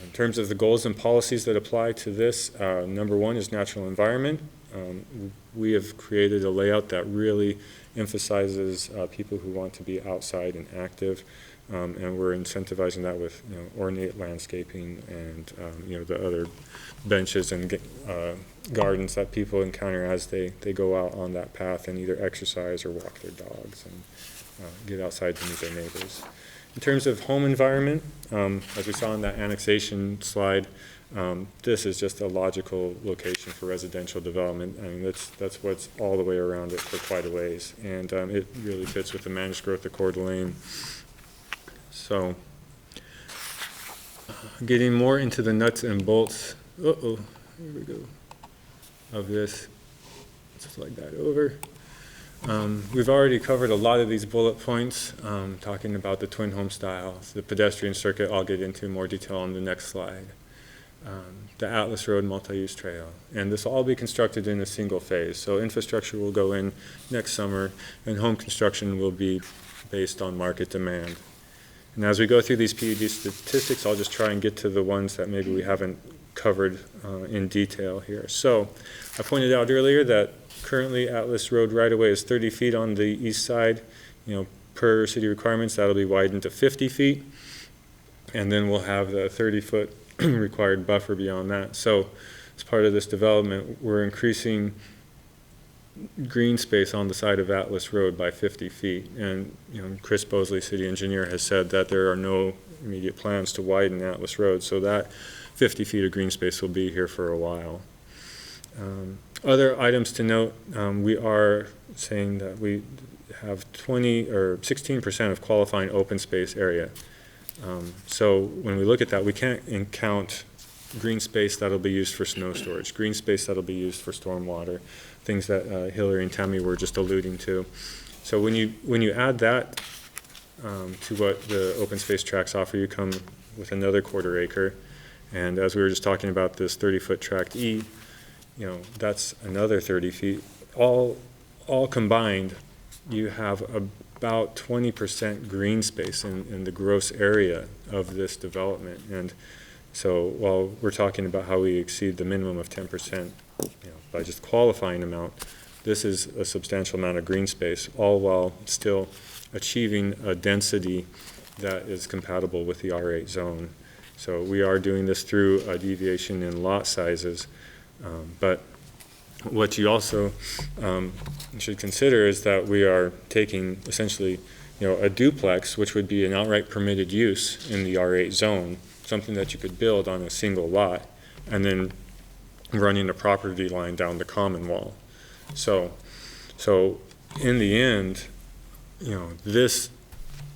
Speaker 5: In terms of the goals and policies that apply to this, number one is natural environment. We have created a layout that really emphasizes people who want to be outside and active. And we're incentivizing that with ornate landscaping and the other benches and gardens that people encounter as they go out on that path and either exercise or walk their dogs and get outside to meet their neighbors. In terms of home environment, as we saw in that annexation slide, This is just a logical location for residential development. I mean, that's what's all the way around it for quite a ways. And it really fits with the managed growth of Coeur d'Alene. So, getting more into the nuts and bolts, here we go, of this. Let's slide that over. We've already covered a lot of these bullet points, talking about the twin home styles, the pedestrian circuit. I'll get into more detail on the next slide. The Atlas Road multi-use trail. And this will all be constructed in a single phase. So infrastructure will go in next summer, and home construction will be based on market demand. And as we go through these PUD statistics, I'll just try and get to the ones that maybe we haven't covered in detail here. So I pointed out earlier that currently Atlas Road right-of-way is 30 feet on the east side. Per city requirements, that'll be widened to 50 feet. And then we'll have the 30-foot required buffer beyond that. So as part of this development, we're increasing green space on the side of Atlas Road by 50 feet. And Chris Bosley, city engineer, has said that there are no immediate plans to widen Atlas Road. So that 50 feet of green space will be here for a while. Other items to note, we are saying that we have 20 or 16% of qualifying open space area. So when we look at that, we can't count green space that'll be used for snow storage, green space that'll be used for stormwater, things that Hillary and Tammy were just alluding to. So when you add that to what the open space tracts offer, you come with another 1/4 acre. And as we were just talking about this 30-foot tract E, that's another 30 feet. All combined, you have about 20% green space in the gross area of this development. And so while we're talking about how we exceed the minimum of 10% by just qualifying amount, this is a substantial amount of green space, all while still achieving a density that is compatible with the R8 zone. So we are doing this through a deviation in lot sizes, but what you also should consider is that we are taking essentially, a duplex, which would be an outright permitted use in the R8 zone, something that you could build on a single lot, and then running a property line down the common wall. So in the end, this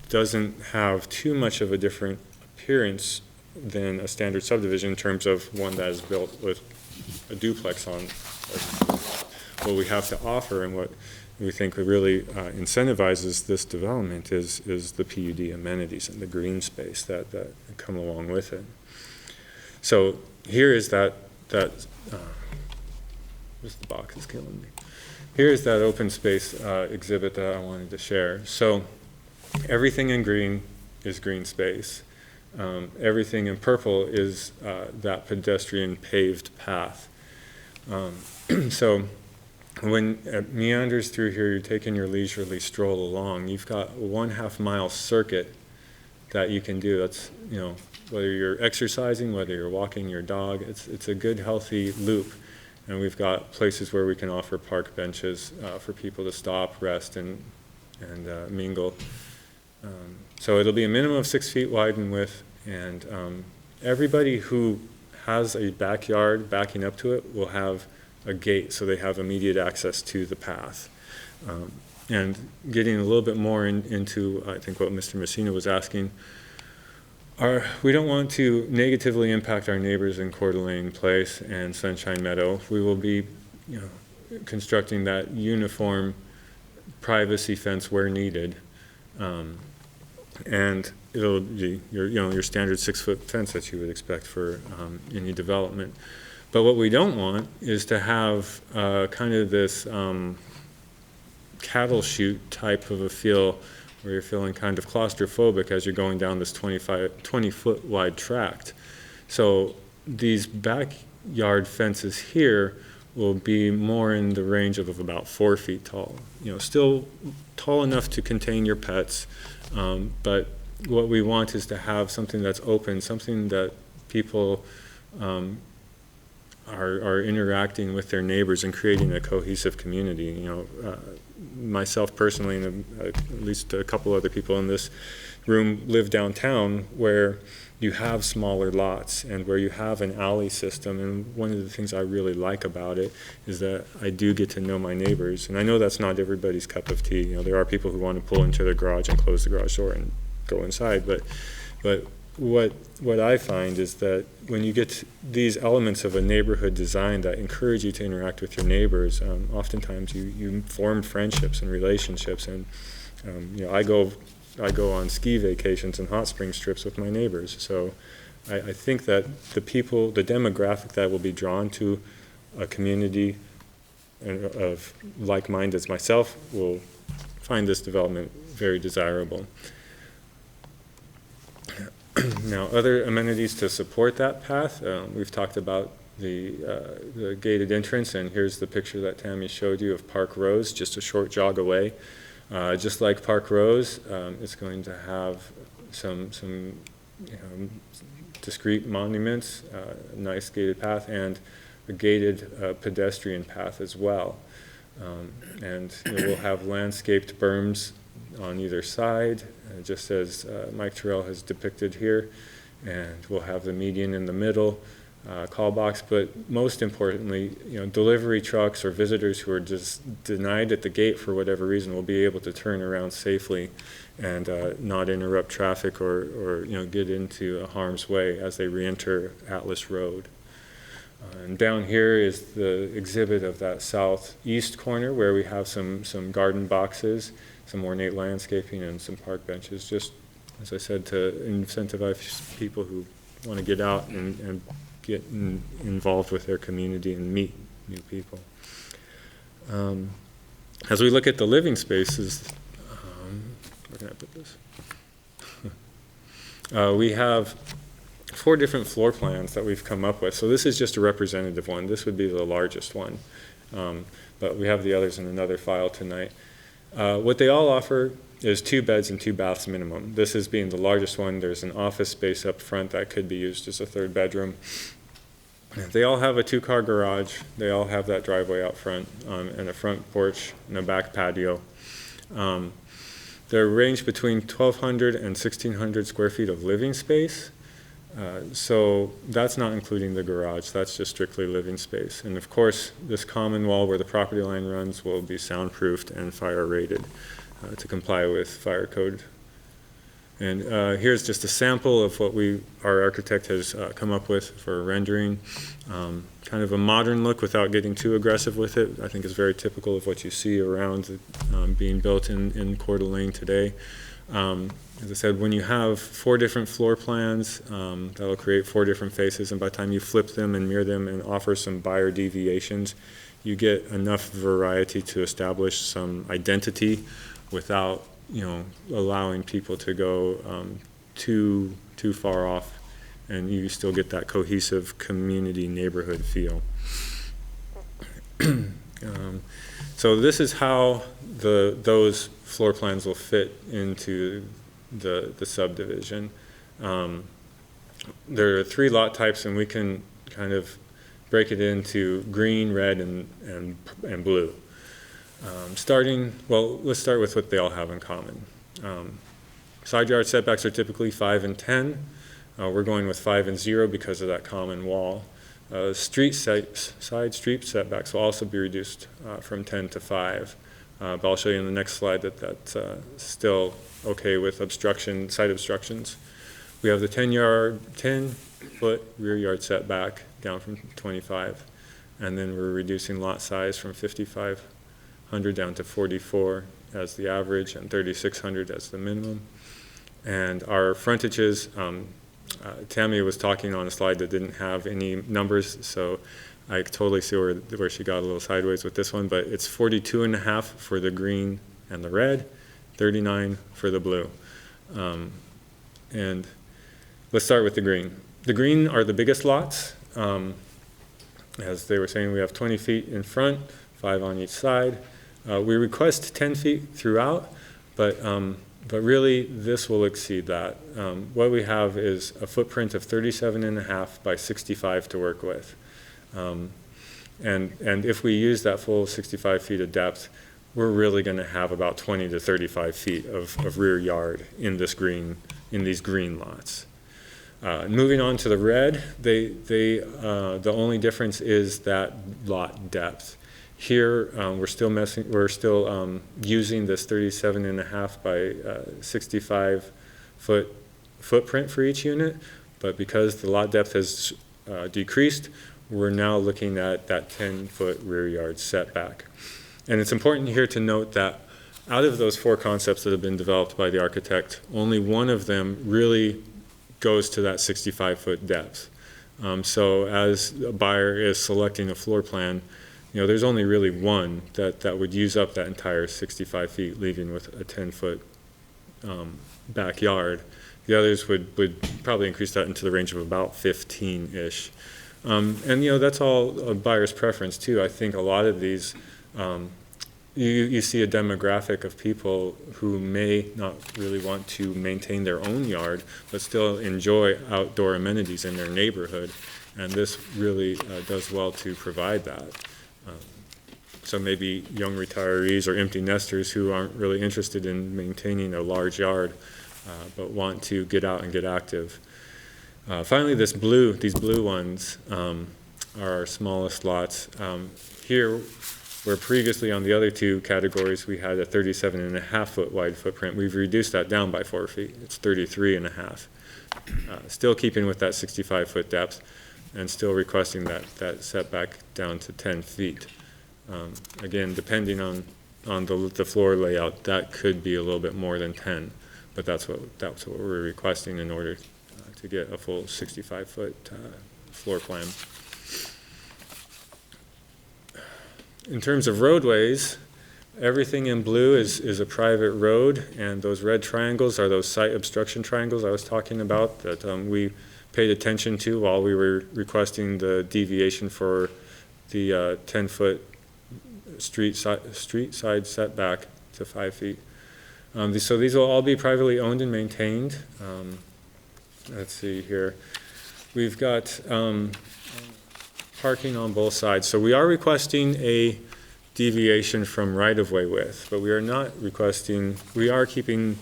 Speaker 5: doesn't have too much of a different appearance than a standard subdivision in terms of one that is built with a duplex on what we have to offer. And what we think really incentivizes this development is the PUD amenities and the green space that come along with it. So here is that this box is killing me. Here is that open space exhibit that I wanted to share. So everything in green is green space. Everything in purple is that pedestrian paved path. So when it meanders through here, you're taking your leisurely stroll along. You've got a 1/2 mile circuit that you can do. That's, whether you're exercising, whether you're walking your dog, it's a good, healthy loop. And we've got places where we can offer park benches for people to stop, rest, and mingle. So it'll be a minimum of 6 feet wide in width, and everybody who has a backyard backing up to it will have a gate, so they have immediate access to the path. And getting a little bit more into, I think, what Mr. Messina was asking, we don't want to negatively impact our neighbors in Coeur d'Alene Place and Sunshine Meadow. We will be, constructing that uniform privacy fence where needed. And it'll be your standard 6-foot fence that you would expect for any development. But what we don't want is to have kind of this cattle chute type of a feel where you're feeling kind of claustrophobic as you're going down this 20-foot wide tract. So these backyard fences here will be more in the range of about 4 feet tall. Still tall enough to contain your pets, but what we want is to have something that's open, something that people are interacting with their neighbors and creating a cohesive community. Myself personally, and at least a couple other people in this live downtown where you have smaller lots and where you have an alley system. And one of the things I really like about it is that I do get to know my neighbors. And I know that's not everybody's cup of tea. You know, there are people who want to pull into their garage and close the garage door and go inside. But what I find is that when you get these elements of a neighborhood design that encourage you to interact with your neighbors, oftentimes you form friendships and relationships. And you know, I go on ski vacations and hot spring trips with my neighbors. So I think that the demographic that will be drawn to a community of like-minded as myself will find this development very desirable. Now, other amenities to support that path, we've talked about the gated entrance, and here's the picture that Tammy showed you of Park Rose, just a short jog away. Just like Park Rose, it's going to have some discrete monuments, a nice gated path, and a gated pedestrian path as well. And we'll have landscaped berms on either side, just as Mike Terrell has depicted here, and we'll have the median in the middle, call box, but most importantly, delivery trucks or visitors who are just denied at the gate for whatever reason will be able to turn around safely and not interrupt traffic or get into harm's way as they re-enter Atlas Road. And down here is the exhibit of that southeast corner where we have some garden boxes, some ornate landscaping, and some park benches, just, as I said, to incentivize people who want to get out and get involved with their community and meet new people. As we look at the living spaces, where can I put this? We have 4 different floor plans that we've come up with. So this is just a representative one. This would be the largest one. But we have the others in another file tonight. What they all offer is 2 beds and 2 baths minimum. This is being the largest one. There's an office space up front that could be used as a 3rd bedroom. They all have a 2-car garage. They all have that driveway out front and a front porch and a back patio. They're ranged between 1,200 and 1,600 square feet of living space. So that's not including the garage. That's just strictly living space. And of course, this common wall where the property line runs will be soundproofed and fire rated to comply with fire code. And here's just a sample of what our architect has come up with for rendering. Kind of a modern look without getting too aggressive with it. I think is very typical of what you see around being built in Coeur d'Alene today. As I said, when you have 4 different floor plans, that'll create 4 different faces, and by the time you flip them and mirror them and offer some buyer deviations, you get enough variety to establish some identity without allowing people to go too far off, and you still get that cohesive community neighborhood feel. So this is how those floor plans will fit into the subdivision. There are 3 lot types, and we can kind of break it into green, red, and blue. Let's start with what they all have in common. Side yard setbacks are typically 5 and 10. We're going with 5 and 0 because of that common wall. Side street setbacks will also be reduced from 10 to 5. But I'll show you in the next slide that that's still okay with side obstructions. We have the 10-foot rear yard setback down from 25, and then we're reducing lot size from 5,500 down to 44 as the average and 3,600 as the minimum. And our frontages, Tammy was talking on a slide that didn't have any numbers, so I totally see where she got a little sideways with this one, but it's 42.5 for the green and the red, 39 for the blue. And let's start with the green. The green are the biggest lots. As they were saying, we have 20 feet in front, 5 on each side. We request 10 feet throughout, but really this will exceed that. What we have is a footprint of 37.5 by 65 to work with. And if we use that full 65 feet of depth, we're really going to have about 20 to 35 feet of rear yard in these green lots. Moving on to the red, the only difference is that lot depth. Here, we're still using this 37.5 by 65 foot footprint for each unit, but because the lot depth has decreased, we're now looking at that 10-foot rear yard setback. And it's important here to note that out of those 4 concepts that have been developed by the architect, only one of them really goes to that 65-foot depth. So as a buyer is selecting a floor plan, there's only really one that would use up that entire 65 feet, leaving with a 10-foot backyard. The others would probably increase that into the range of about 15-ish. And that's all a buyer's preference too. I think a lot of these, you see a demographic of people who may not really want to maintain their own yard, but still enjoy outdoor amenities in their neighborhood. And this really does well to provide that. So maybe young retirees or empty nesters who aren't really interested in maintaining a large yard, but want to get out and get active. Finally, these blue ones are our smallest lots. Here, where previously on the other 2 categories we had a 37.5 foot wide footprint, we've reduced that down by 4 feet. It's 33.5. Still keeping with that 65 foot depth and still requesting that setback down to 10 feet. Again, depending on the floor layout, that could be a little bit more than 10, but that's what we're requesting in order to get a full 65 foot floor plan. In terms of roadways, everything in blue is a private road, and those red triangles are those site obstruction triangles I was talking about that we paid attention to while we were requesting the deviation for the 10-foot street side setback to 5 feet. So these will all be privately owned and maintained. Let's see here. We've got parking on both sides. So we are requesting a deviation from right-of-way width, but we are keeping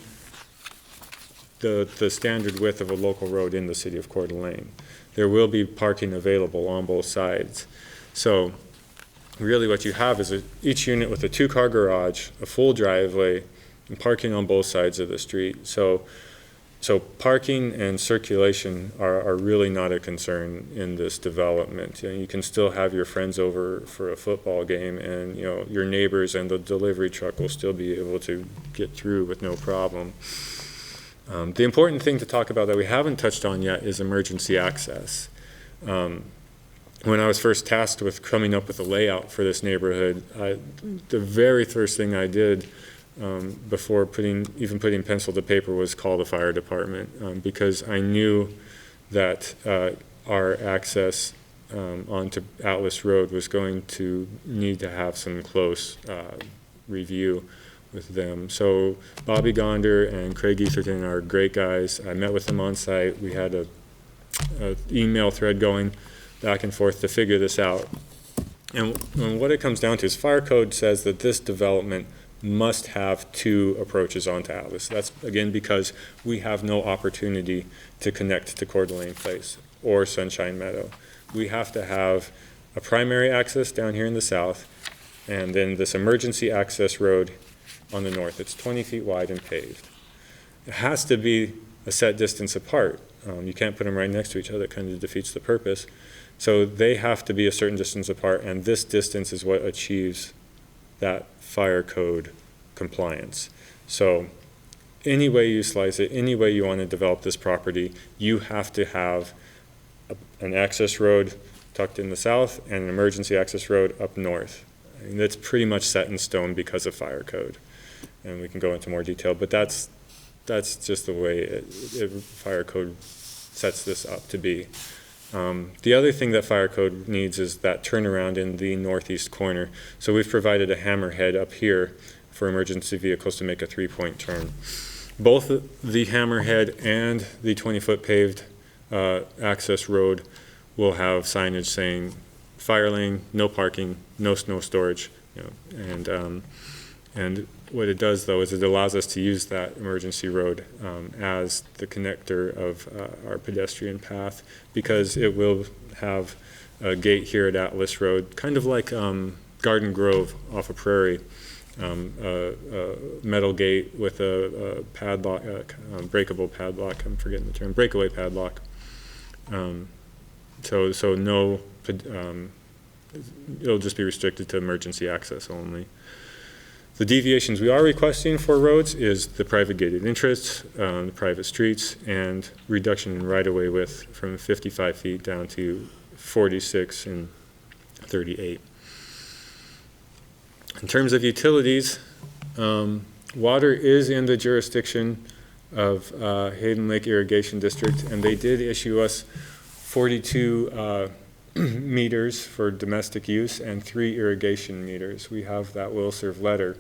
Speaker 5: the standard width of a local road in the city of Coeur d'Alene. There will be parking available on both sides. So really what you have is each unit with a 2-car garage, a full driveway, and parking on both sides of the street. So parking and circulation are really not a concern in this development. You can still have your friends over for a football game, and your neighbors and the delivery truck will still be able to get through with no problem. The important thing to talk about that we haven't touched on yet is emergency access. When I was first tasked with coming up with a layout for this neighborhood, the very first thing I did before even putting pencil to paper was call the fire department, because I knew that our access onto Atlas Road was going to need to have some close review with them. So Bobby Gonder and Craig Etherton are great guys. I met with them on site. We had a email thread going back and forth to figure this out. And what it comes down to is fire code says that this development must have 2 approaches onto Atlas. That's, again, because we have no opportunity to connect to Coeur d'Alene Place or Sunshine Meadow. We have to have a primary access down here in the south, and then this emergency access road on the north. It's 20 feet wide and paved. It has to be a set distance apart. You can't put them right next to each other. It kind of defeats the purpose. So they have to be a certain distance apart, and this distance is what achieves that fire code compliance. So any way you slice it, any way you want to develop this property, you have to have an access road tucked in the south and an emergency access road up north. I mean, that's pretty much set in stone because of fire code. And we can go into more detail, but that's just the way fire code sets this up to be. The other thing that fire code needs is that turnaround in the northeast corner. So we've provided a hammerhead up here for emergency vehicles to make a 3-point turn. Both the hammerhead and the 20-foot paved access road will have signage saying fire lane, no parking, no snow storage, and And what it does, though, is it allows us to use that emergency road as the connector of our pedestrian path, because it will have a gate here at Atlas Road, kind of like Garden Grove off of Prairie, a metal gate with a padlock, breakable padlock, I'm forgetting the term, breakaway padlock. So no, it'll just be restricted to emergency access only. The deviations we are requesting for roads is the private gated interests, the private streets, and reduction in right-of-way width from 55 feet down to 46 and 38. In terms of utilities, water is in the jurisdiction of Hayden Lake Irrigation District, and they did issue us 42 meters for domestic use and 3 irrigation meters. We have that will serve letter.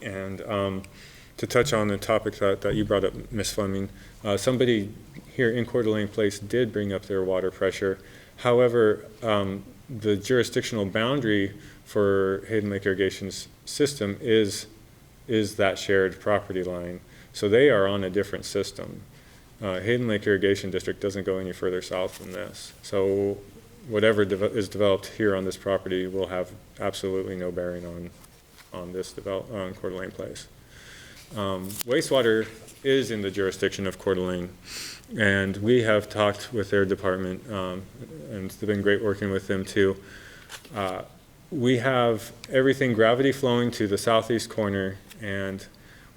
Speaker 5: And to touch on the topic that you brought up, Ms. Fleming, somebody here in Coeur d'Alene Place did bring up their water pressure. However, the jurisdictional boundary for Hayden Lake Irrigation's system is that shared property line. So they are on a different system. Hayden Lake Irrigation District doesn't go any further south than this. So whatever is developed here on this property will have absolutely no bearing on Coeur d'Alene Place. Wastewater is in the jurisdiction of Coeur d'Alene, and we have talked with their department, and it's been great working with them too. We have everything gravity flowing to the southeast corner, and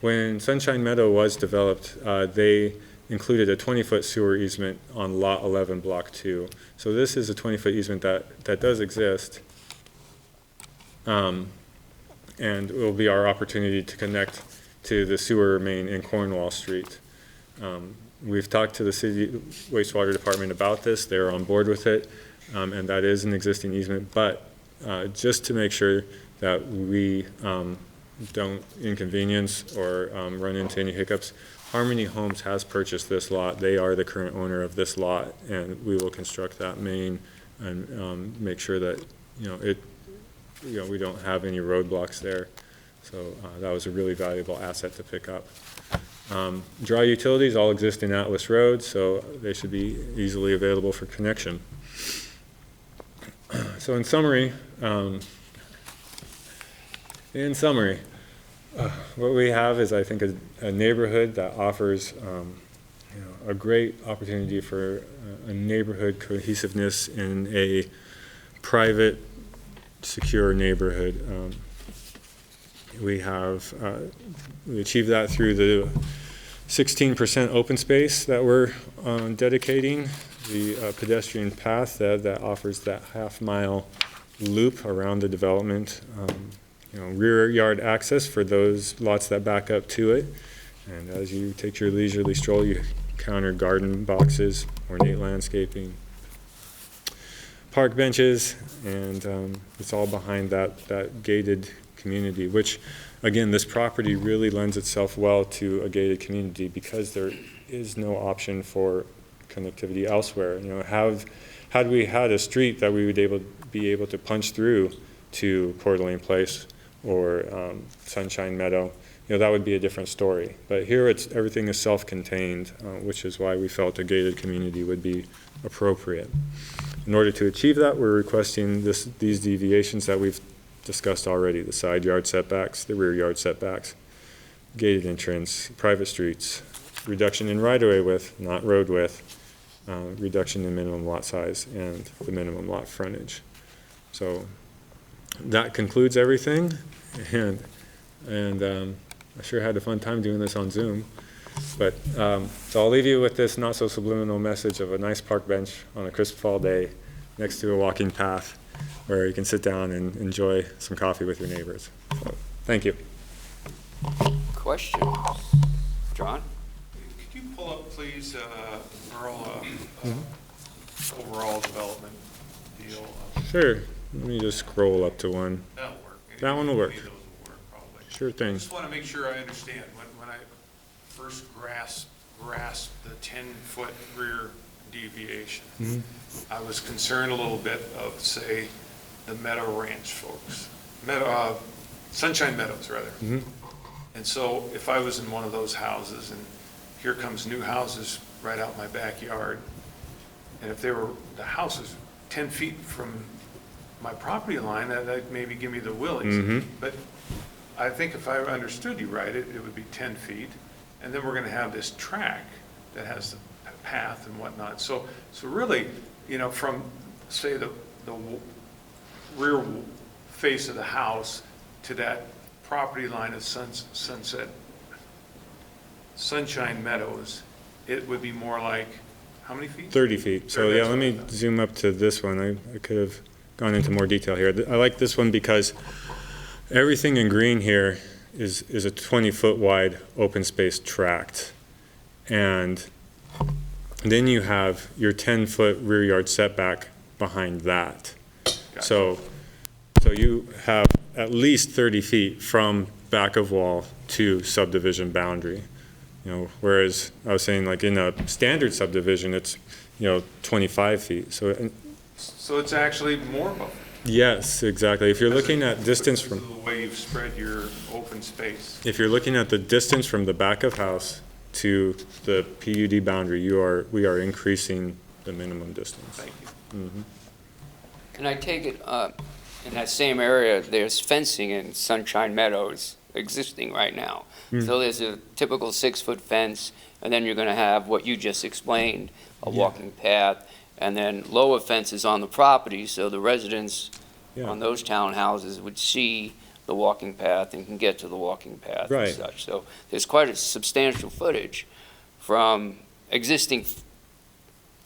Speaker 5: when Sunshine Meadow was developed, they included a 20-foot sewer easement on lot 11, block 2. So this is a 20-foot easement that does exist, and it will be our opportunity to connect to the sewer main in Cornwall Street. We've talked to the city wastewater department about this. They're on board with it, and that is an existing easement, but just to make sure that we don't inconvenience or run into any hiccups, Harmony Homes has purchased this lot. They are the current owner of this lot, and we will construct that main and make sure that we don't have any roadblocks there. So that was a really valuable asset to pick up. Dry utilities all exist in Atlas Road, so they should be easily available for connection. So in summary, what we have is, I think, a neighborhood that offers a great opportunity for a neighborhood cohesiveness in a private, secure neighborhood. We achieve that through the 16% open space that we're dedicating, the pedestrian path that offers that half-mile loop around the development, rear yard access for those lots that back up to it. And as you take your leisurely stroll, you encounter garden boxes, ornate landscaping, park benches, and it's all behind that gated community, which, again, this property really lends itself well to a gated community because there is no option for connectivity elsewhere. Had we had a street that we would be able to punch through to Coeur d'Alene Place or Sunshine Meadow, that would be a different story. But here everything is self-contained, which is why we felt a gated community would be appropriate. In order to achieve that, we're requesting these deviations that we've discussed already: the side yard setbacks, the rear yard setbacks, gated entrance, private streets, reduction in right-of-way width, not road width, reduction in minimum lot size, and the minimum lot frontage. So that concludes everything, and I sure had a fun time doing this on Zoom. But so I'll leave you with this not so subliminal message of a nice park bench on a crisp fall day next to a walking path where you can sit down and enjoy some coffee with your neighbors. So, thank you.
Speaker 4: Questions? John?
Speaker 5: Could you pull up, please, Merle, overall development deal? Sure. Let me just scroll up to one. That'll work. That one will work. Any of those will work, probably. Sure
Speaker 9: I
Speaker 5: thing.
Speaker 9: just want to make sure I understand. When I first grasped the 10-foot rear deviation, I was concerned a little bit of, say, the Meadow Ranch folks. Sunshine Meadows, rather. And so if I was in one of those houses and here comes new houses right out my backyard, and if the house is 10 feet from my property line, that'd maybe give me the willies. But I think if I understood you right, it would be 10 feet. And then we're going to have this track that has a path and whatnot. So really, from, say, the rear face of the house to that property line of Sunshine Meadows, it would be more like, how many feet?
Speaker 5: 30 feet. So yeah, let me zoom up to this one. I could have gone into more detail here. I like this one because everything in green here is a 20-foot wide open space tract. And then you have your 10-foot rear yard setback behind that. So you have at least 30 feet from back of wall to subdivision boundary. Whereas I was saying, like in a standard subdivision, it's 25 feet.
Speaker 9: So it's actually more buffer.
Speaker 5: Yes, exactly. If you're looking at distance from,
Speaker 9: Because of the way you've spread your open space.
Speaker 5: if you're looking at the distance from the back of house to the PUD boundary, we are increasing the minimum distance.
Speaker 9: Thank you.
Speaker 4: And I take it, in that same area, there's fencing in Sunshine Meadows existing right now. So there's a typical 6-foot fence, and then you're gonna have what you just explained, a walking path, and then lower fences on the property, so the residents
Speaker 5: Yeah.
Speaker 4: on those townhouses would see the walking path and can get to the walking path and
Speaker 5: Right.
Speaker 4: such. So there's quite a substantial footage from existing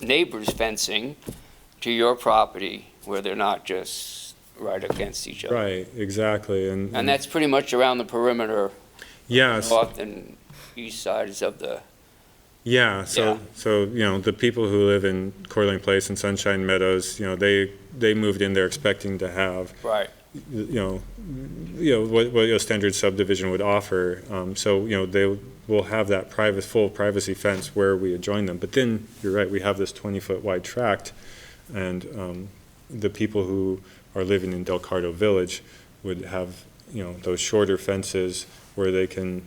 Speaker 4: neighbors fencing to your property where they're not just right against each other.
Speaker 5: Right, exactly.
Speaker 4: And that's pretty much around the perimeter,
Speaker 5: yes.
Speaker 4: north and east sides of the,
Speaker 5: Yeah, so the people who live in Coeur d'Alene Place and Sunshine Meadows, they moved in there expecting to have,
Speaker 4: right.
Speaker 5: what a standard subdivision would offer. They will have that full privacy fence where we adjoin them. But then you're right, we have this 20-foot wide tract, and the people who are living in Delcardo Village would have those shorter fences where they can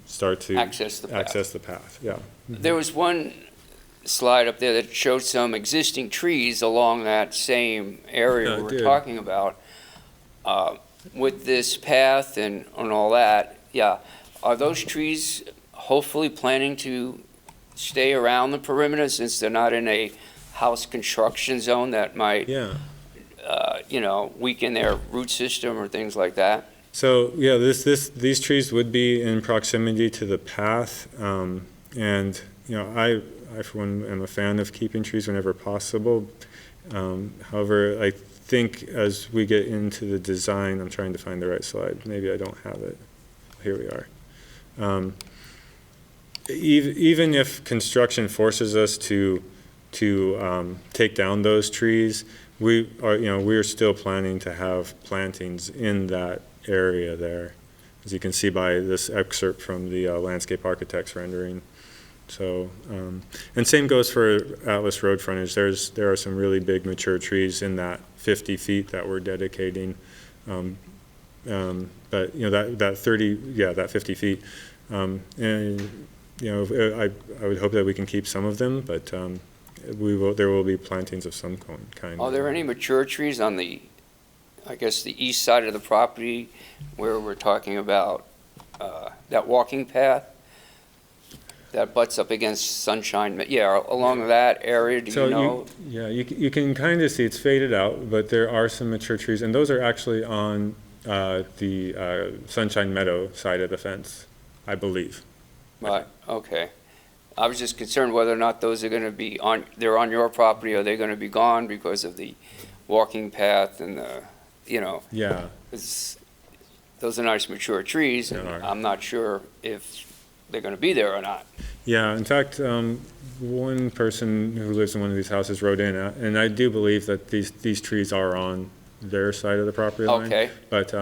Speaker 5: start to
Speaker 4: Access the
Speaker 5: path. Yeah.
Speaker 4: There was one slide up there that showed some existing trees along that same area
Speaker 5: Yeah, it
Speaker 4: we were
Speaker 5: did.
Speaker 4: talking about. With this path and all that, are those trees hopefully planning to stay around the perimeter since they're not in a house construction zone that might,
Speaker 5: Yeah.
Speaker 4: weaken their root system or things like that?
Speaker 5: So, yeah, these trees would be in proximity to the path, and, I for one am a fan of keeping trees whenever possible. However, I think as we get into the design, I'm trying to find the right slide, maybe I don't have it. Here we are. Even if construction forces us to take down those trees, we're still planning to have plantings in that area there, as you can see by this excerpt from the landscape architect's rendering. So, and same goes for Atlas Road frontage. There are some really big mature trees in that 50 feet that we're dedicating. But that 30, that 50 feet, and I would hope that we can keep some of them, but there will be plantings of some kind.
Speaker 4: Are there any mature trees on the east side of the property where we're talking about that walking path that butts up against Sunshine? Yeah, along that area, do you know?
Speaker 5: You can kind of see it's faded out, but there are some mature trees, and those are actually on the Sunshine Meadow side of the fence, I believe.
Speaker 4: Right, okay. I was just concerned whether or not those are going to be they're on your property, or they're going to be gone because of the walking path and the,
Speaker 5: Yeah.
Speaker 4: those are nice mature trees, and
Speaker 5: They are.
Speaker 4: I'm not sure if they're going to be there or not.
Speaker 5: Yeah, in fact, one person who lives in one of these houses wrote in, and I do believe that these trees are on their side of the property line.
Speaker 4: Okay.
Speaker 5: But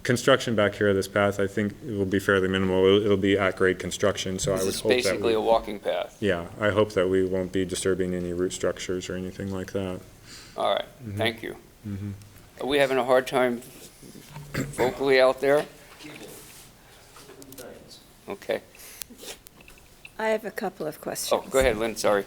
Speaker 5: construction back here of this path, I think it will be fairly minimal. It'll be at-grade construction, so I would
Speaker 4: This is
Speaker 5: hope that
Speaker 4: basically a walking path.
Speaker 5: yeah, I hope that we won't be disturbing any root structures or anything like that.
Speaker 4: All right, thank you. Are we having a hard time vocally out there? Okay.
Speaker 3: I have a couple of questions.
Speaker 4: Oh, go ahead, Lynn, sorry.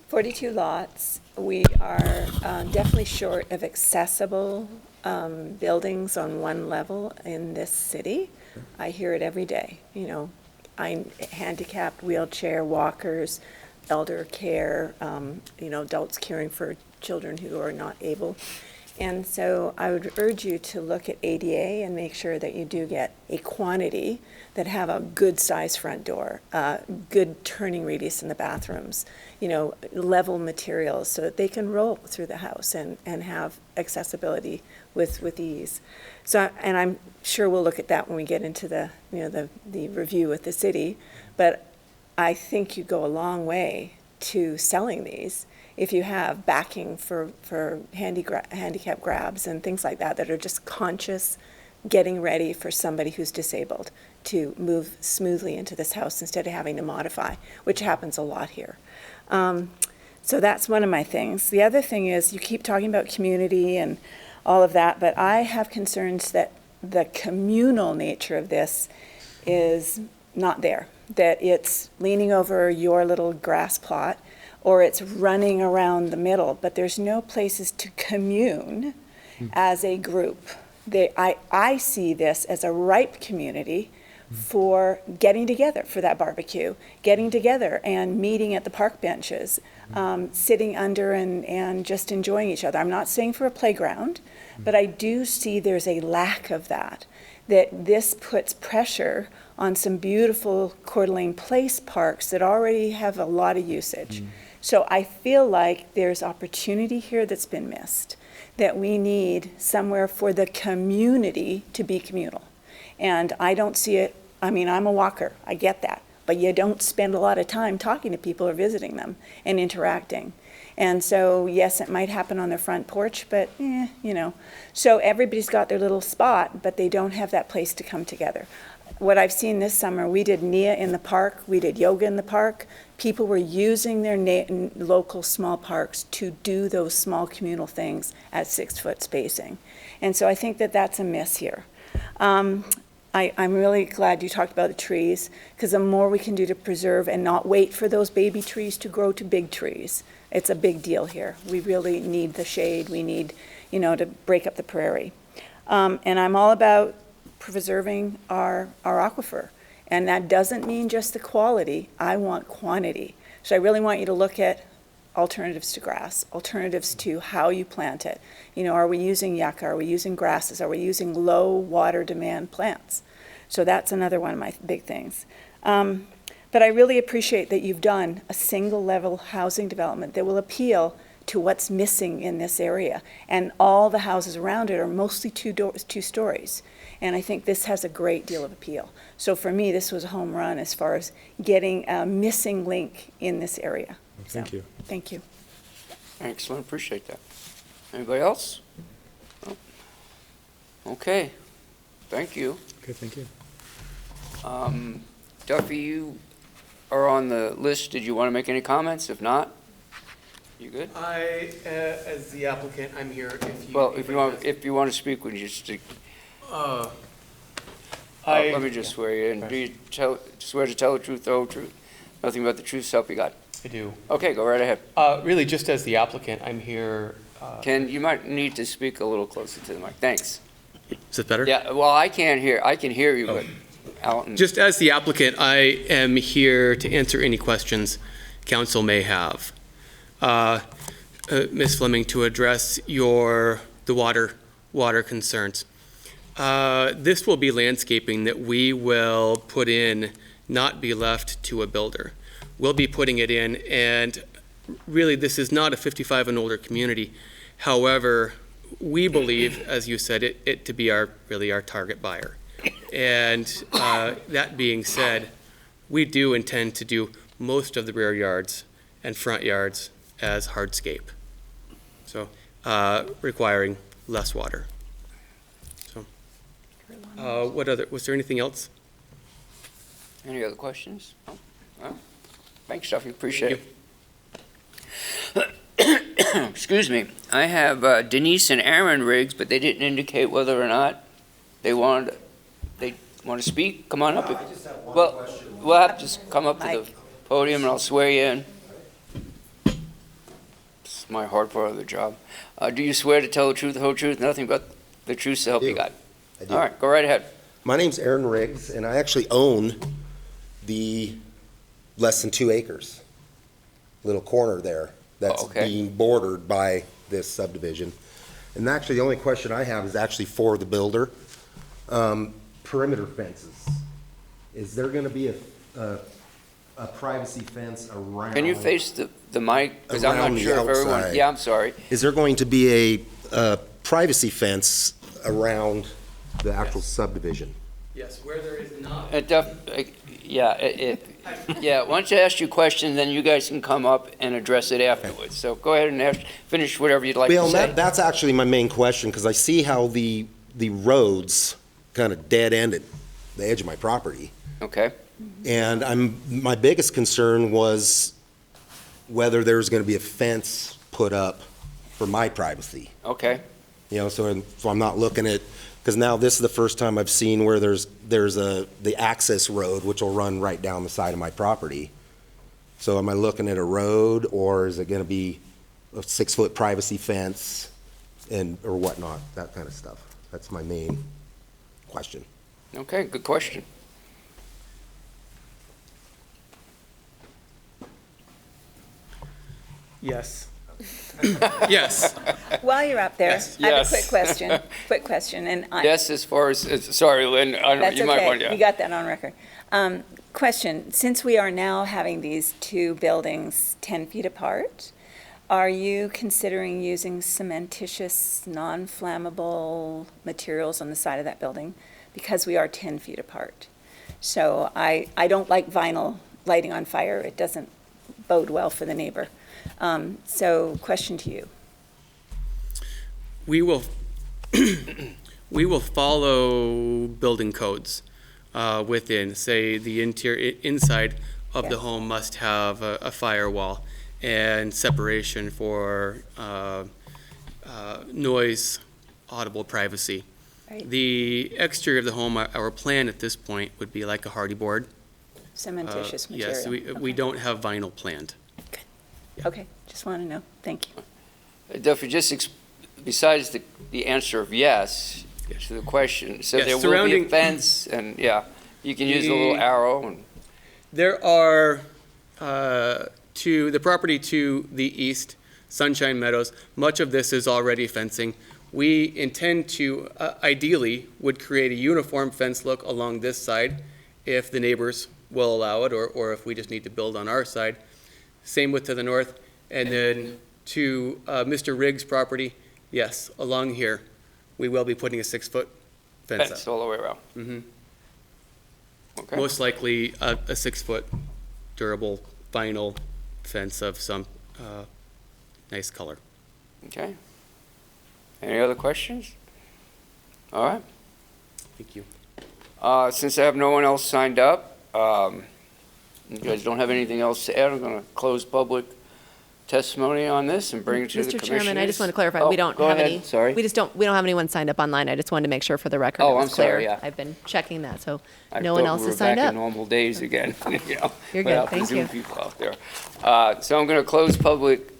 Speaker 3: 42 lots, we are definitely short of accessible buildings on one level in this city. I hear it every day, you know, I'm handicapped, wheelchair, walkers, elder care, you know, adults caring for children who are not able. And so I would urge you to look at ADA and make sure that you do get a quantity that have a good size front door, good turning radius in the bathrooms, you know, level materials so that they can roll through the house and have accessibility with ease. So, and I'm sure we'll look at that when we get into the, you know, the review with the city, but I think you go a long way to selling these if you have backing for handicap grabs and things like that are just conscious, getting ready for somebody who's disabled to move smoothly into this house instead of having to modify, which happens a lot here. So that's one of my things. The other thing is you keep talking about community and all of that, but I have concerns that the communal nature of this is not there, that it's leaning over your little grass plot or it's running around the middle, but there's no places to commune as a group. I see this as a ripe community for getting together for that barbecue, getting together and meeting at the park benches, sitting under and just enjoying each other. I'm not saying for a playground, but I do see there's a lack of that this puts pressure on some beautiful Coeur d'Alene Place parks that already have a lot of usage. So I feel like there's opportunity here that's been missed, that we need somewhere for the community to be communal. And I don't see it, I mean, I'm a walker, I get that, but you don't spend a lot of time talking to people or visiting them and interacting. And so, yes, it might happen on their front porch, but, you know. So everybody's got their little spot, but they don't have that place to come together. What I've seen this summer, we did NIA in the park, we did yoga in the park. People were using their local small parks to do those small communal things at 6-foot spacing. And so I think that that's a miss here. I'm really glad you talked about the trees, because the more we can do to preserve and not wait for those baby trees to grow to big trees, it's a big deal here. We really need the shade. We need, you know, to break up the prairie. And I'm all about preserving our aquifer. And that doesn't mean just the quality. I want quantity. So I really want you to look at alternatives to grass, alternatives to how you plant it. You know, are we using yucca? Are we using grasses? Are we using low water demand plants? So that's another one of my big things. But I really appreciate that you've done a single level housing development that will appeal to what's missing in this area. And all the houses around it are mostly two stories. And I think this has a great deal of appeal. So for me, this was a home run as far as getting a missing link in this area.
Speaker 10: Thank you.
Speaker 3: Thank you.
Speaker 4: Excellent, appreciate that. Anybody else? Oh. Okay, thank you.
Speaker 10: Okay, thank you.
Speaker 4: Duffy, you are on the list. Did you want to make any comments? If not, you good?
Speaker 11: I, as the applicant, I'm here if you.
Speaker 4: Well, if you want to speak, would you just, let me just swear you in.
Speaker 11: Okay.
Speaker 4: Do you swear to tell the truth, the whole truth, nothing but the truth, so help you God?
Speaker 11: I do.
Speaker 4: Okay, go right ahead.
Speaker 11: Really, just as the applicant, I'm here.
Speaker 4: Ken, you might need to speak a little closer to the mic. Thanks.
Speaker 11: Is it better?
Speaker 4: Yeah, well, I can hear you, but Alton.
Speaker 11: Just as the applicant, I am here to answer any questions council may have. Ms. Fleming, to address the water concerns. This will be landscaping that we will put in, not be left to a builder. We'll be putting it in, and really this is not a 55 and older community. However, we believe, as you said, it to be really our target buyer. And that being said, we do intend to do most of the rear yards and front yards as hardscape, so requiring less water. So, was there anything else?
Speaker 4: Any other questions? No? Well, thanks, Duffy, appreciate it. excuse me, I have Denise and Aaron Riggs, but they didn't indicate whether or not they want to speak. Come on up.
Speaker 10: I just have one
Speaker 4: Well,
Speaker 10: question.
Speaker 4: we'll have to just come up to the
Speaker 3: Mike.
Speaker 4: podium and I'll swear you in. It's my hard part of the job. Do you swear to tell the truth, the whole truth, nothing but the truth so help you
Speaker 10: do.
Speaker 4: God?
Speaker 10: I do.
Speaker 4: All right, go right ahead.
Speaker 10: My name's Aaron Riggs, and I actually own the less than 2 acres, little corner there that's
Speaker 4: okay.
Speaker 10: being bordered by this subdivision. And actually, the only question I have is actually for the builder. Perimeter fences. Is there gonna be a privacy fence around?
Speaker 4: Can you face the mic? Because I'm
Speaker 10: Around
Speaker 4: not
Speaker 10: the
Speaker 4: sure if everyone,
Speaker 10: outside.
Speaker 4: yeah, I'm sorry.
Speaker 10: Is there going to be a privacy fence around the actual subdivision?
Speaker 11: Yes, where there is not.
Speaker 4: Yeah, once I ask you questions, then you guys can come up and address it afterwards. So go ahead and finish whatever you'd like to
Speaker 10: Well,
Speaker 4: say.
Speaker 10: that's actually my main question, because I see how the roads kind of dead-ended the edge of my property.
Speaker 4: Okay,
Speaker 10: And my biggest concern was whether there's going to be a fence put up for my privacy.
Speaker 4: okay.
Speaker 10: You know, so I'm not looking at, because now this is the first time I've seen where there's the access road, which will run right down the side of my property. So am I looking at a road, or is it going to be a 6-foot privacy fence or whatnot, that kind of stuff? That's my main question.
Speaker 4: Okay, good question.
Speaker 11: Yes. Yes.
Speaker 3: While you're up there,
Speaker 11: Yes.
Speaker 3: I have a
Speaker 4: Yes.
Speaker 3: quick question, and I.
Speaker 4: Yes, as far as, sorry, Lynn, I don't know,
Speaker 3: That's
Speaker 4: you might want
Speaker 3: okay,
Speaker 4: to.
Speaker 3: you got that on record. Question, since we are now having these 2 buildings 10 feet apart, are you considering using cementitious, non-flammable materials on the side of that building? Because we are 10 feet apart. So I don't like vinyl lighting on fire, it doesn't bode well for the neighbor. So question to you.
Speaker 11: We will, we will follow building codes within, say, the inside of the
Speaker 3: Yes.
Speaker 11: home must have a firewall and separation for noise, audible privacy.
Speaker 3: Right.
Speaker 11: The exterior of the home, our plan at this point would be like a hardy board.
Speaker 3: Cementitious material.
Speaker 11: Yes, we
Speaker 3: Okay.
Speaker 11: don't have vinyl planned.
Speaker 3: Okay, just want to know, thank you.
Speaker 4: Duffy, besides the answer of yes to the question, so
Speaker 11: Yes,
Speaker 4: there will be a
Speaker 11: surrounding-
Speaker 4: fence, and, yeah, you can use a little arrow, and,
Speaker 11: There are, to the property to the east, Sunshine Meadows, much of this is already fencing. We intend to, ideally, would create a uniform fence look along this side if the neighbors will allow it, or if we just need to build on our side. Same with to the north. And then to Mr. Riggs' property, yes, along here, we will be putting a 6-foot fence
Speaker 4: fence
Speaker 11: up.
Speaker 4: all the way around.
Speaker 11: Mhm.
Speaker 4: Okay,
Speaker 11: Most likely a 6-foot durable vinyl fence of some nice color.
Speaker 4: okay. Any other questions? All right.
Speaker 11: Thank you.
Speaker 4: Since I have no one else signed up, you guys don't have anything else to add, I'm going to close public testimony on this and bring it to the
Speaker 6: Mr.
Speaker 4: commissioners.
Speaker 6: Chairman, I just want to clarify,
Speaker 4: Oh,
Speaker 6: we don't
Speaker 4: go
Speaker 6: have
Speaker 4: ahead.
Speaker 6: any.
Speaker 4: Sorry.
Speaker 6: We don't have anyone signed up online. I just wanted to make sure for the record it
Speaker 4: Oh,
Speaker 6: was
Speaker 4: I'm sorry,
Speaker 6: clear.
Speaker 4: yeah.
Speaker 6: I've been checking that, so
Speaker 4: I
Speaker 6: no one
Speaker 4: thought
Speaker 6: else
Speaker 4: we
Speaker 6: has
Speaker 4: were
Speaker 6: signed
Speaker 4: back
Speaker 6: up.
Speaker 4: in normal days again, you know.
Speaker 6: You're good,
Speaker 4: without the
Speaker 6: thank
Speaker 4: Zoom
Speaker 6: you.
Speaker 4: people out there. So I'm going to close public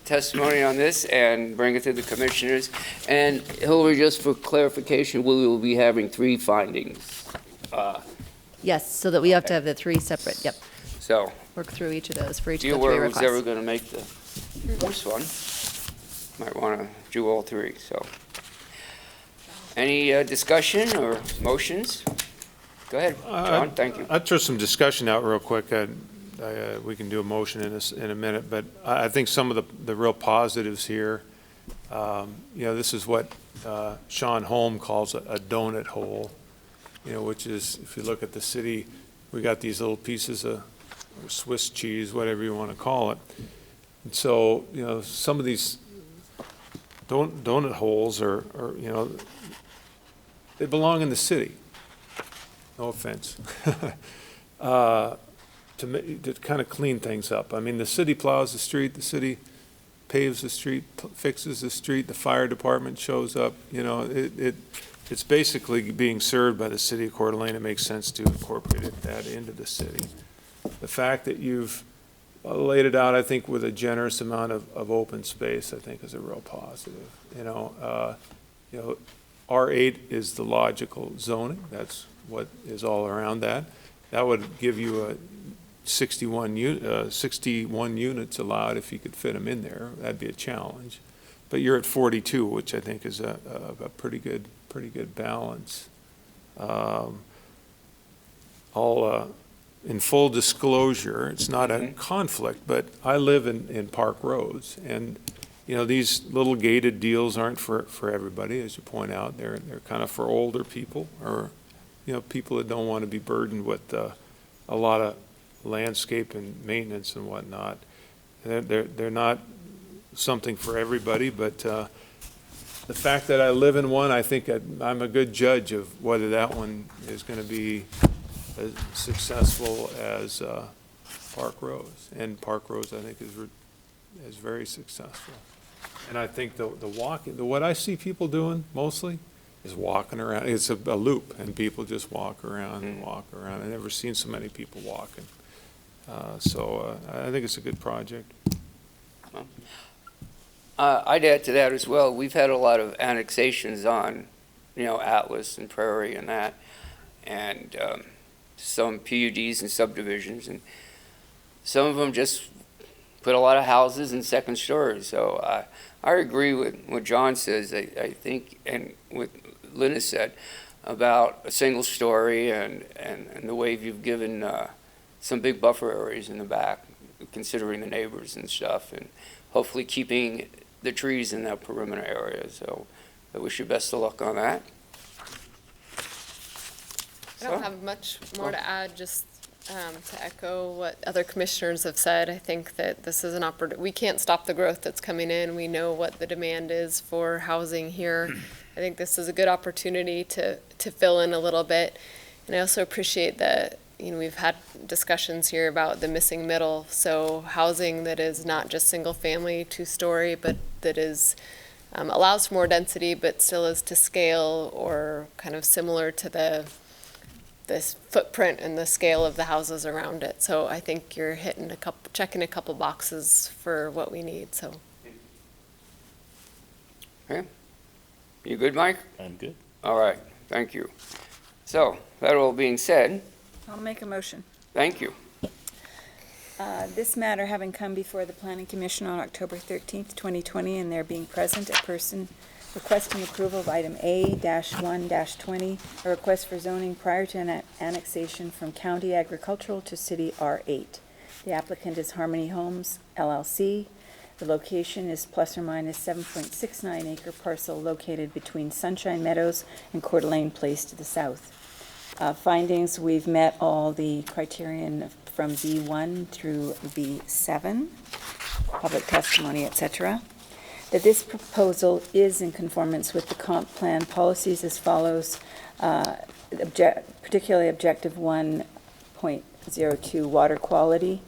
Speaker 4: testimony on this and bring it to the commissioners. And Hillary, just for clarification, we will be having 3 findings.
Speaker 6: Yes, so that we have to have the 3 separate, yep,
Speaker 4: So,
Speaker 6: work through each of those for each
Speaker 4: do you
Speaker 6: of the 3
Speaker 4: were who's ever
Speaker 6: requests.
Speaker 4: going to make the first one might want to do all 3, so. Any discussion or motions? Go ahead, John, thank you.
Speaker 5: I'll throw some discussion out real quick. We can do a motion in a minute, but I think some of the real positives here, this is what Sean Holm calls a donut hole, which is, if you look at the city, we got these little pieces of Swiss cheese, whatever you want to call it. And so, some of these donut holes are, they belong in the city. No offense. To kind of clean things up. I mean, the city plows the street, the city
Speaker 9: paves the street, fixes the street, the fire department shows up, it's basically being served by the city of Coeur d'Alene. It makes sense to incorporate that into the city. The fact that you've laid it out, I think, with a generous amount of open space, I think is a real positive. R8 is the logical zoning. That's what is all around that. That would give you a 61 units allowed if you could fit them in there. That'd be a challenge. But you're at 42, which I think is a pretty good balance. In full disclosure, it's not a conflict, but I live in Park Roads, and these little gated deals aren't for everybody, as you point out. They're kind of for older people, or people that don't want to be burdened with a lot of landscape and maintenance and whatnot. They're not something for everybody, but the fact that I live in one, I think I'm a good judge of whether that one is going to be as successful as Park Rose. And Park Rose, I think, is very successful. And I think what I see people doing mostly is walking around. It's a loop, and people just walk around and walk around. I've never seen so many people walking. So I think it's a good project.
Speaker 4: I'd add to that as well. We've had a lot of annexations on, Atlas and Prairie and that, and some PUDs and subdivisions, and some of them just put a lot of houses in second stories. So I agree with what John says, I think, and what Linda said about a single story and the way you've given some big buffer areas in the back, considering the neighbors and stuff, and hopefully keeping the trees in that perimeter area. So I wish you best of luck on that.
Speaker 12: I don't have much more to add, just to echo what other commissioners have said. I think that this is an opportunity. We can't stop the growth that's coming in. We know what the demand is for housing here. I think this is a good opportunity to fill in a little bit. And I also appreciate that, we've had discussions here about the missing middle. So housing that is not just single family, 2-story, but that is allows for more density, but still is to scale or kind of similar to this footprint and the scale of the houses around it. So I think you're checking a couple boxes for what we need. So.
Speaker 4: Okay. You good, Mike?
Speaker 13: I'm good.
Speaker 4: All right. Thank you. So that all being said,
Speaker 3: I'll make a motion.
Speaker 4: thank you.
Speaker 3: This matter having come before the Planning Commission on October 13th, 2020, and there being present a person requesting approval of item A-1-20, a request for zoning prior to an annexation from county agricultural to city R8. The applicant is Harmony Homes, LLC. The location is plus or minus 7.69 acre parcel located between Sunshine Meadows and Coeur d'Alene Place to the south. Findings, we've met all the criterion from B1 through B7, public testimony, etc. That this proposal is in conformance with the comp plan policies as follows, particularly objective 1.02 water quality,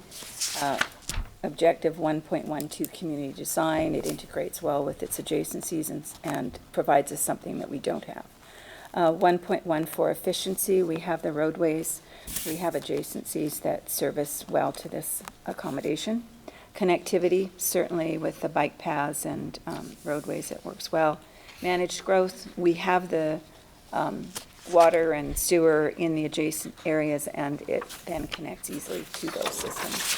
Speaker 3: objective 1.12 community design. It integrates well with its adjacencies and provides us something that we don't have. 1.14 efficiency, we have the roadways, we have adjacencies that service well to this accommodation. Connectivity, certainly with the bike paths and roadways, it works well. Managed growth, we have the water and sewer in the adjacent areas, and it then connects easily to those systems.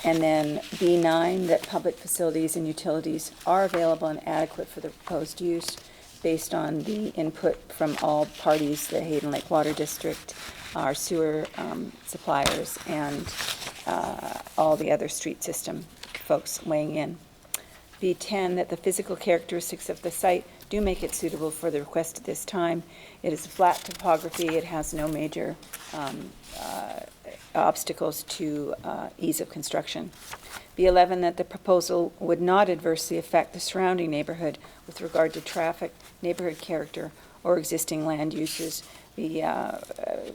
Speaker 3: And then B9, that public facilities and utilities are available and adequate for the proposed use based on the input from all parties, the Hayden Lake Water District, our sewer suppliers, and all the other street system folks weighing in. B10, that the physical characteristics of the site do make it suitable for the request at this time. It is a flat topography. It has no major obstacles to ease of construction. B11, that the proposal would not adversely affect the surrounding neighborhood with regard to traffic, neighborhood character, or existing land uses. The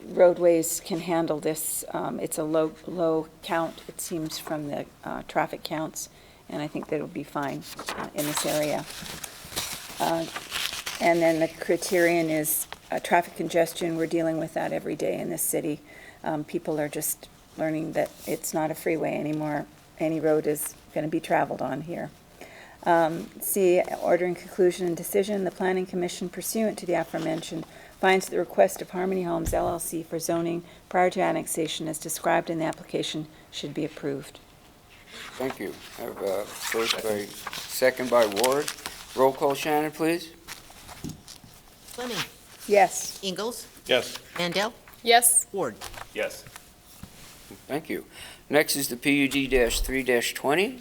Speaker 3: roadways can handle this. It's a low count, it seems, from the traffic counts, and I think that it'll be fine in this area. And then the criterion is traffic congestion. We're dealing with that every day in this city. People are just learning that it's not a freeway anymore. Any road is going to be traveled on here. C, order in conclusion and decision, the Planning Commission pursuant to the aforementioned finds that the request of Harmony Homes LLC for zoning prior to annexation as described in the application should be approved.
Speaker 4: Thank you. I have a first by, second by Ward. Roll call, Shannon, please.
Speaker 1: Fleming.
Speaker 3: Yes.
Speaker 1: Ingalls.
Speaker 9: Yes.
Speaker 1: Mandel.
Speaker 12: Yes.
Speaker 1: Ward.
Speaker 5: Yes.
Speaker 4: Thank you. Next is the PUD-3-20.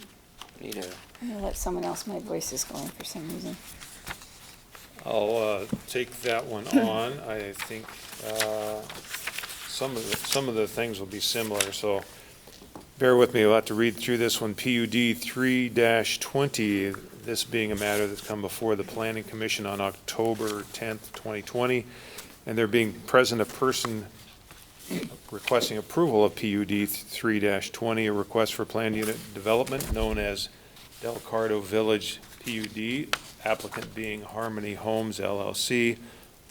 Speaker 4: Need a,
Speaker 3: I'm going to let someone else, my voice is going for some reason.
Speaker 5: I'll take that one on. I think some of the things will be similar, so bear with me. We'll have to read through this one. PUD 3-20, this being a matter that's come before the Planning Commission on October 10th, 2020, and there being present a person requesting approval of PUD 3-20, a request for planned unit development known as Delcardo Village PUD, applicant being Harmony Homes LLC,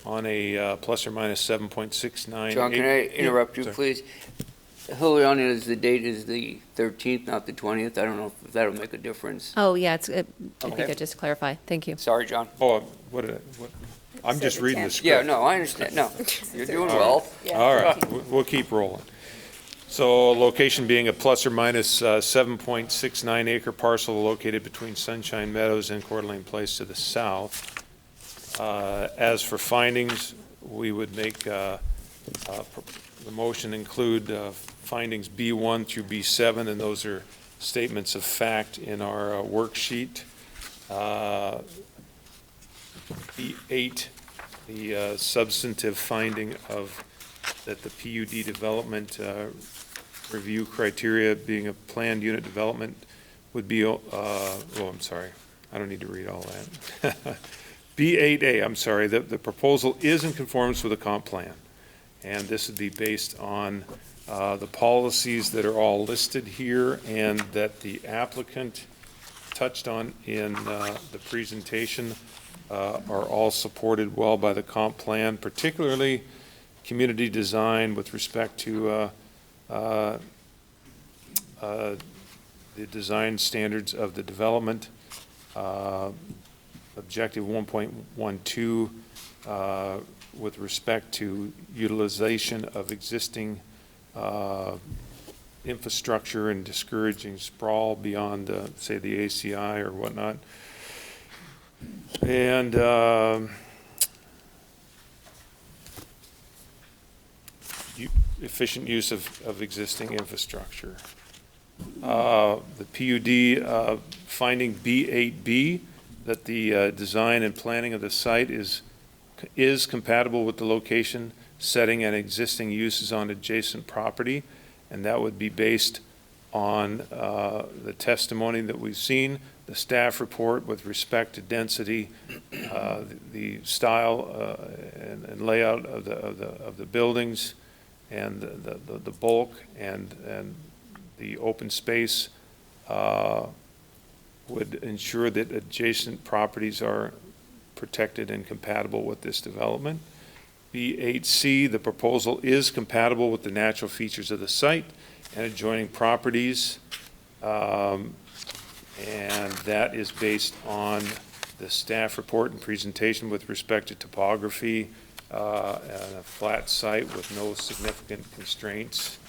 Speaker 5: on a plus or minus 7.69.
Speaker 4: John, can I interrupt you,
Speaker 5: Sorry.
Speaker 4: please? Juliana, is the date is the 13th, not the 20th? I don't know if that'll make a difference.
Speaker 6: Oh, yeah, I think
Speaker 4: Okay.
Speaker 6: I just clarify. Thank you.
Speaker 4: Sorry, John.
Speaker 5: Oh, what I'm
Speaker 3: said
Speaker 5: just
Speaker 3: the
Speaker 5: reading the
Speaker 3: 10th.
Speaker 5: script.
Speaker 4: Yeah, no, I understand. No, you're doing well.
Speaker 3: Yeah,
Speaker 5: All right,
Speaker 3: 13.
Speaker 5: we'll keep rolling. So location being a plus or minus 7.69 acre parcel located between Sunshine Meadows and Coeur d'Alene Place to the south. As for findings, we would make the motion include findings B1 through B7, and those are statements of fact in our worksheet. B8, the substantive finding of that the PUD development review criteria being a planned unit development would be, I'm sorry, I don't need to read all that. B8A, I'm sorry, the proposal is in conformance with the comp plan. And this would be based on the policies that are all listed here and that the applicant touched on in the presentation are all supported well by the comp plan, particularly community design with respect to the design standards of the development. Objective 1.12 with respect to utilization of existing infrastructure and discouraging sprawl beyond, say, the ACI or whatnot. And efficient use of existing infrastructure. The PUD finding B8B, that the design and planning of the site is compatible with the location, setting, and existing uses on adjacent property, and that would be based on the testimony that we've seen, the staff report with respect to density, the style and layout of the buildings, and the bulk and the open space would ensure that adjacent properties are protected and compatible with this development. B8C, the proposal is compatible with the natural features of the site and adjoining properties, and that is based on the staff report and presentation with respect to topography and a flat site with no significant constraints,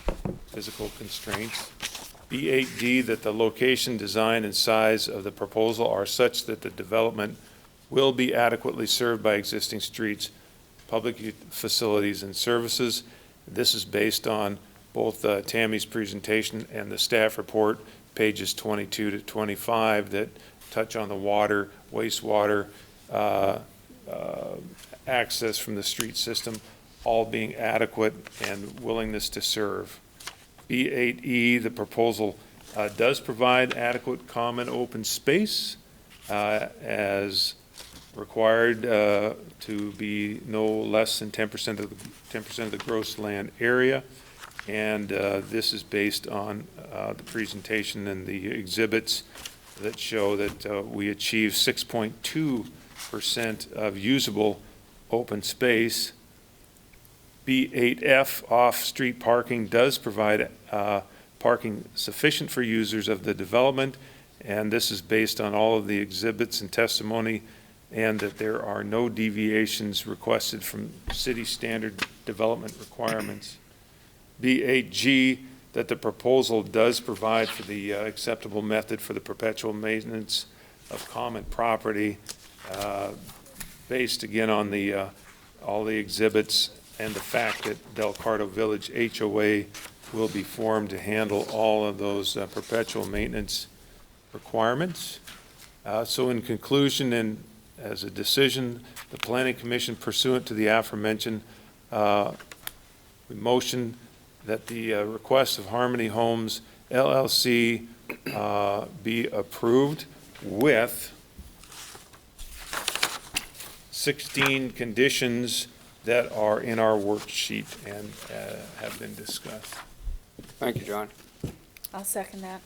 Speaker 5: physical constraints. B8D, that the location, design, and size of the proposal are such that the development will be adequately served by existing streets, public facilities, and services. This is based on both Tammy's presentation and the staff report, pages 22 to 25, that touch on the water, wastewater, access from the street system, all being adequate and willingness to serve. B8E, the proposal does provide adequate common open space as required to be no less than 10% of the gross land area, and this is based on the presentation and the exhibits
Speaker 9: that show that we achieve 6.2% of usable open space. B8F, off-street parking, does provide parking sufficient for users of the development, and this is based on all of the exhibits and testimony, and that there are no deviations requested from city standard development requirements. B8G, that the proposal does provide for the acceptable method for the perpetual maintenance of common property, based again on the all the exhibits and the fact that Delcardo Village HOA will be formed to handle all of those perpetual maintenance requirements. So in conclusion, and as a decision, the Planning Commission pursuant to the aforementioned, we motion that the request of Harmony Homes LLC be approved with 16 conditions that are in our worksheet and have been discussed.
Speaker 4: Thank you, John.
Speaker 3: I'll second that.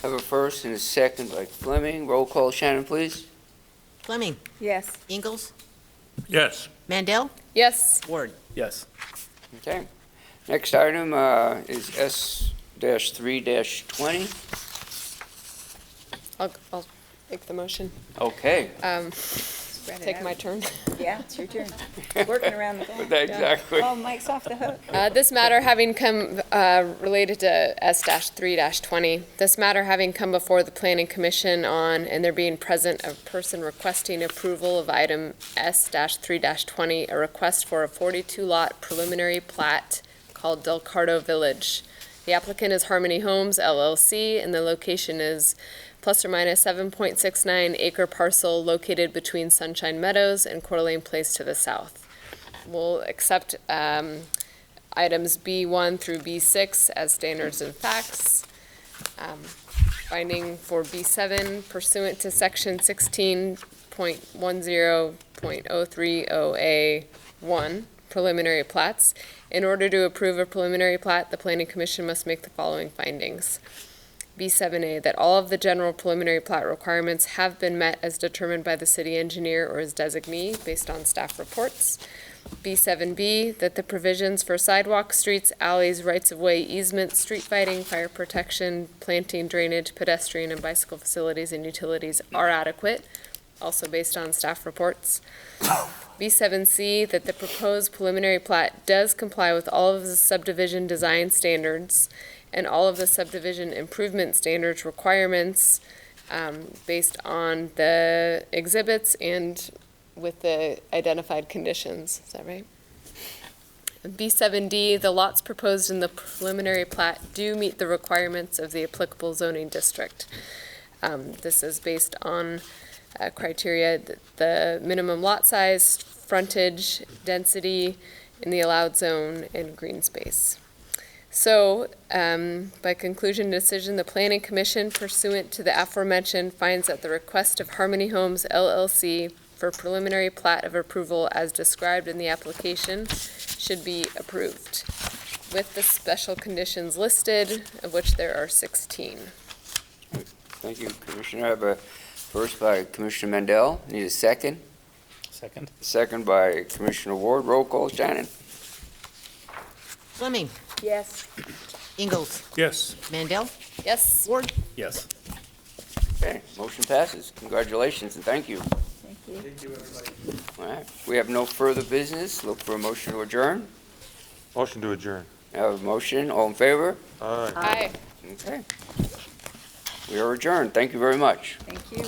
Speaker 4: Have a first and a second by Fleming. Roll call, Shannon, please.
Speaker 1: Fleming,
Speaker 3: Yes.
Speaker 1: Ingalls,
Speaker 5: Yes.
Speaker 1: Mandel,
Speaker 12: Yes.
Speaker 1: Ward.
Speaker 5: Yes.
Speaker 4: Okay. Next item is S-3-20.
Speaker 12: I'll make the motion.
Speaker 4: Okay.
Speaker 12: Take my turn.
Speaker 3: Yeah, it's your turn. Working around the clock.
Speaker 4: Exactly.
Speaker 3: Oh, Mike's off the hook.
Speaker 12: This matter having come, related to S-3-20, this matter having come before the Planning Commission on, and there being present a person requesting approval of item S-3-20, a request for a 42-lot preliminary plat called Delcardo Village. The applicant is Harmony Homes LLC, and the location is plus or minus 7.69 acre parcel located between Sunshine Meadows and Coeur d'Alene Place to the south. We'll accept items B1 through B6 as standards and facts. Finding for B7 pursuant to section 16.10.030A1 preliminary plats. In order to approve a preliminary plat, the Planning Commission must make the following findings. B7A, that all of the general preliminary plat requirements have been met as determined by the city engineer or his designee based on staff reports. B7B, that the provisions for sidewalks, streets, alleys, rights-of-way, easements, street lighting, fire protection, planting, drainage, pedestrian and bicycle facilities and utilities are adequate, also based on staff reports. B7C, that the proposed preliminary plat does comply with all of the subdivision design standards and all of the subdivision improvement standards requirements based on the exhibits and with the identified conditions. Is that right? B7D, the lots proposed in the preliminary plat do meet the requirements of the applicable zoning district. This is based on criteria, the minimum lot size, frontage, density in the allowed zone, and green space. So, by conclusion decision, the Planning Commission pursuant to the aforementioned finds that the request of Harmony Homes LLC for preliminary plat of approval as described in the application should be approved with the special conditions listed, of which there are 16.
Speaker 4: Thank you, Commissioner. I have a first by Commissioner Mandel. Need a second?
Speaker 5: Second.
Speaker 4: Second by Commissioner Ward. Roll call, Shannon.
Speaker 1: Fleming,
Speaker 3: Yes.
Speaker 1: Ingalls,
Speaker 5: Yes.
Speaker 1: Mandel,
Speaker 12: Yes.
Speaker 1: Ward.
Speaker 5: Yes.
Speaker 4: Okay, motion passes. Congratulations and thank you.
Speaker 3: Thank you.
Speaker 5: Thank you, everybody.
Speaker 4: All right, we have no further business. Look for a motion to adjourn.
Speaker 5: Motion to adjourn.
Speaker 4: I have a motion. All in favor?
Speaker 5: Aye.
Speaker 12: Aye.
Speaker 4: Okay. We are adjourned. Thank you very much.
Speaker 3: Thank you.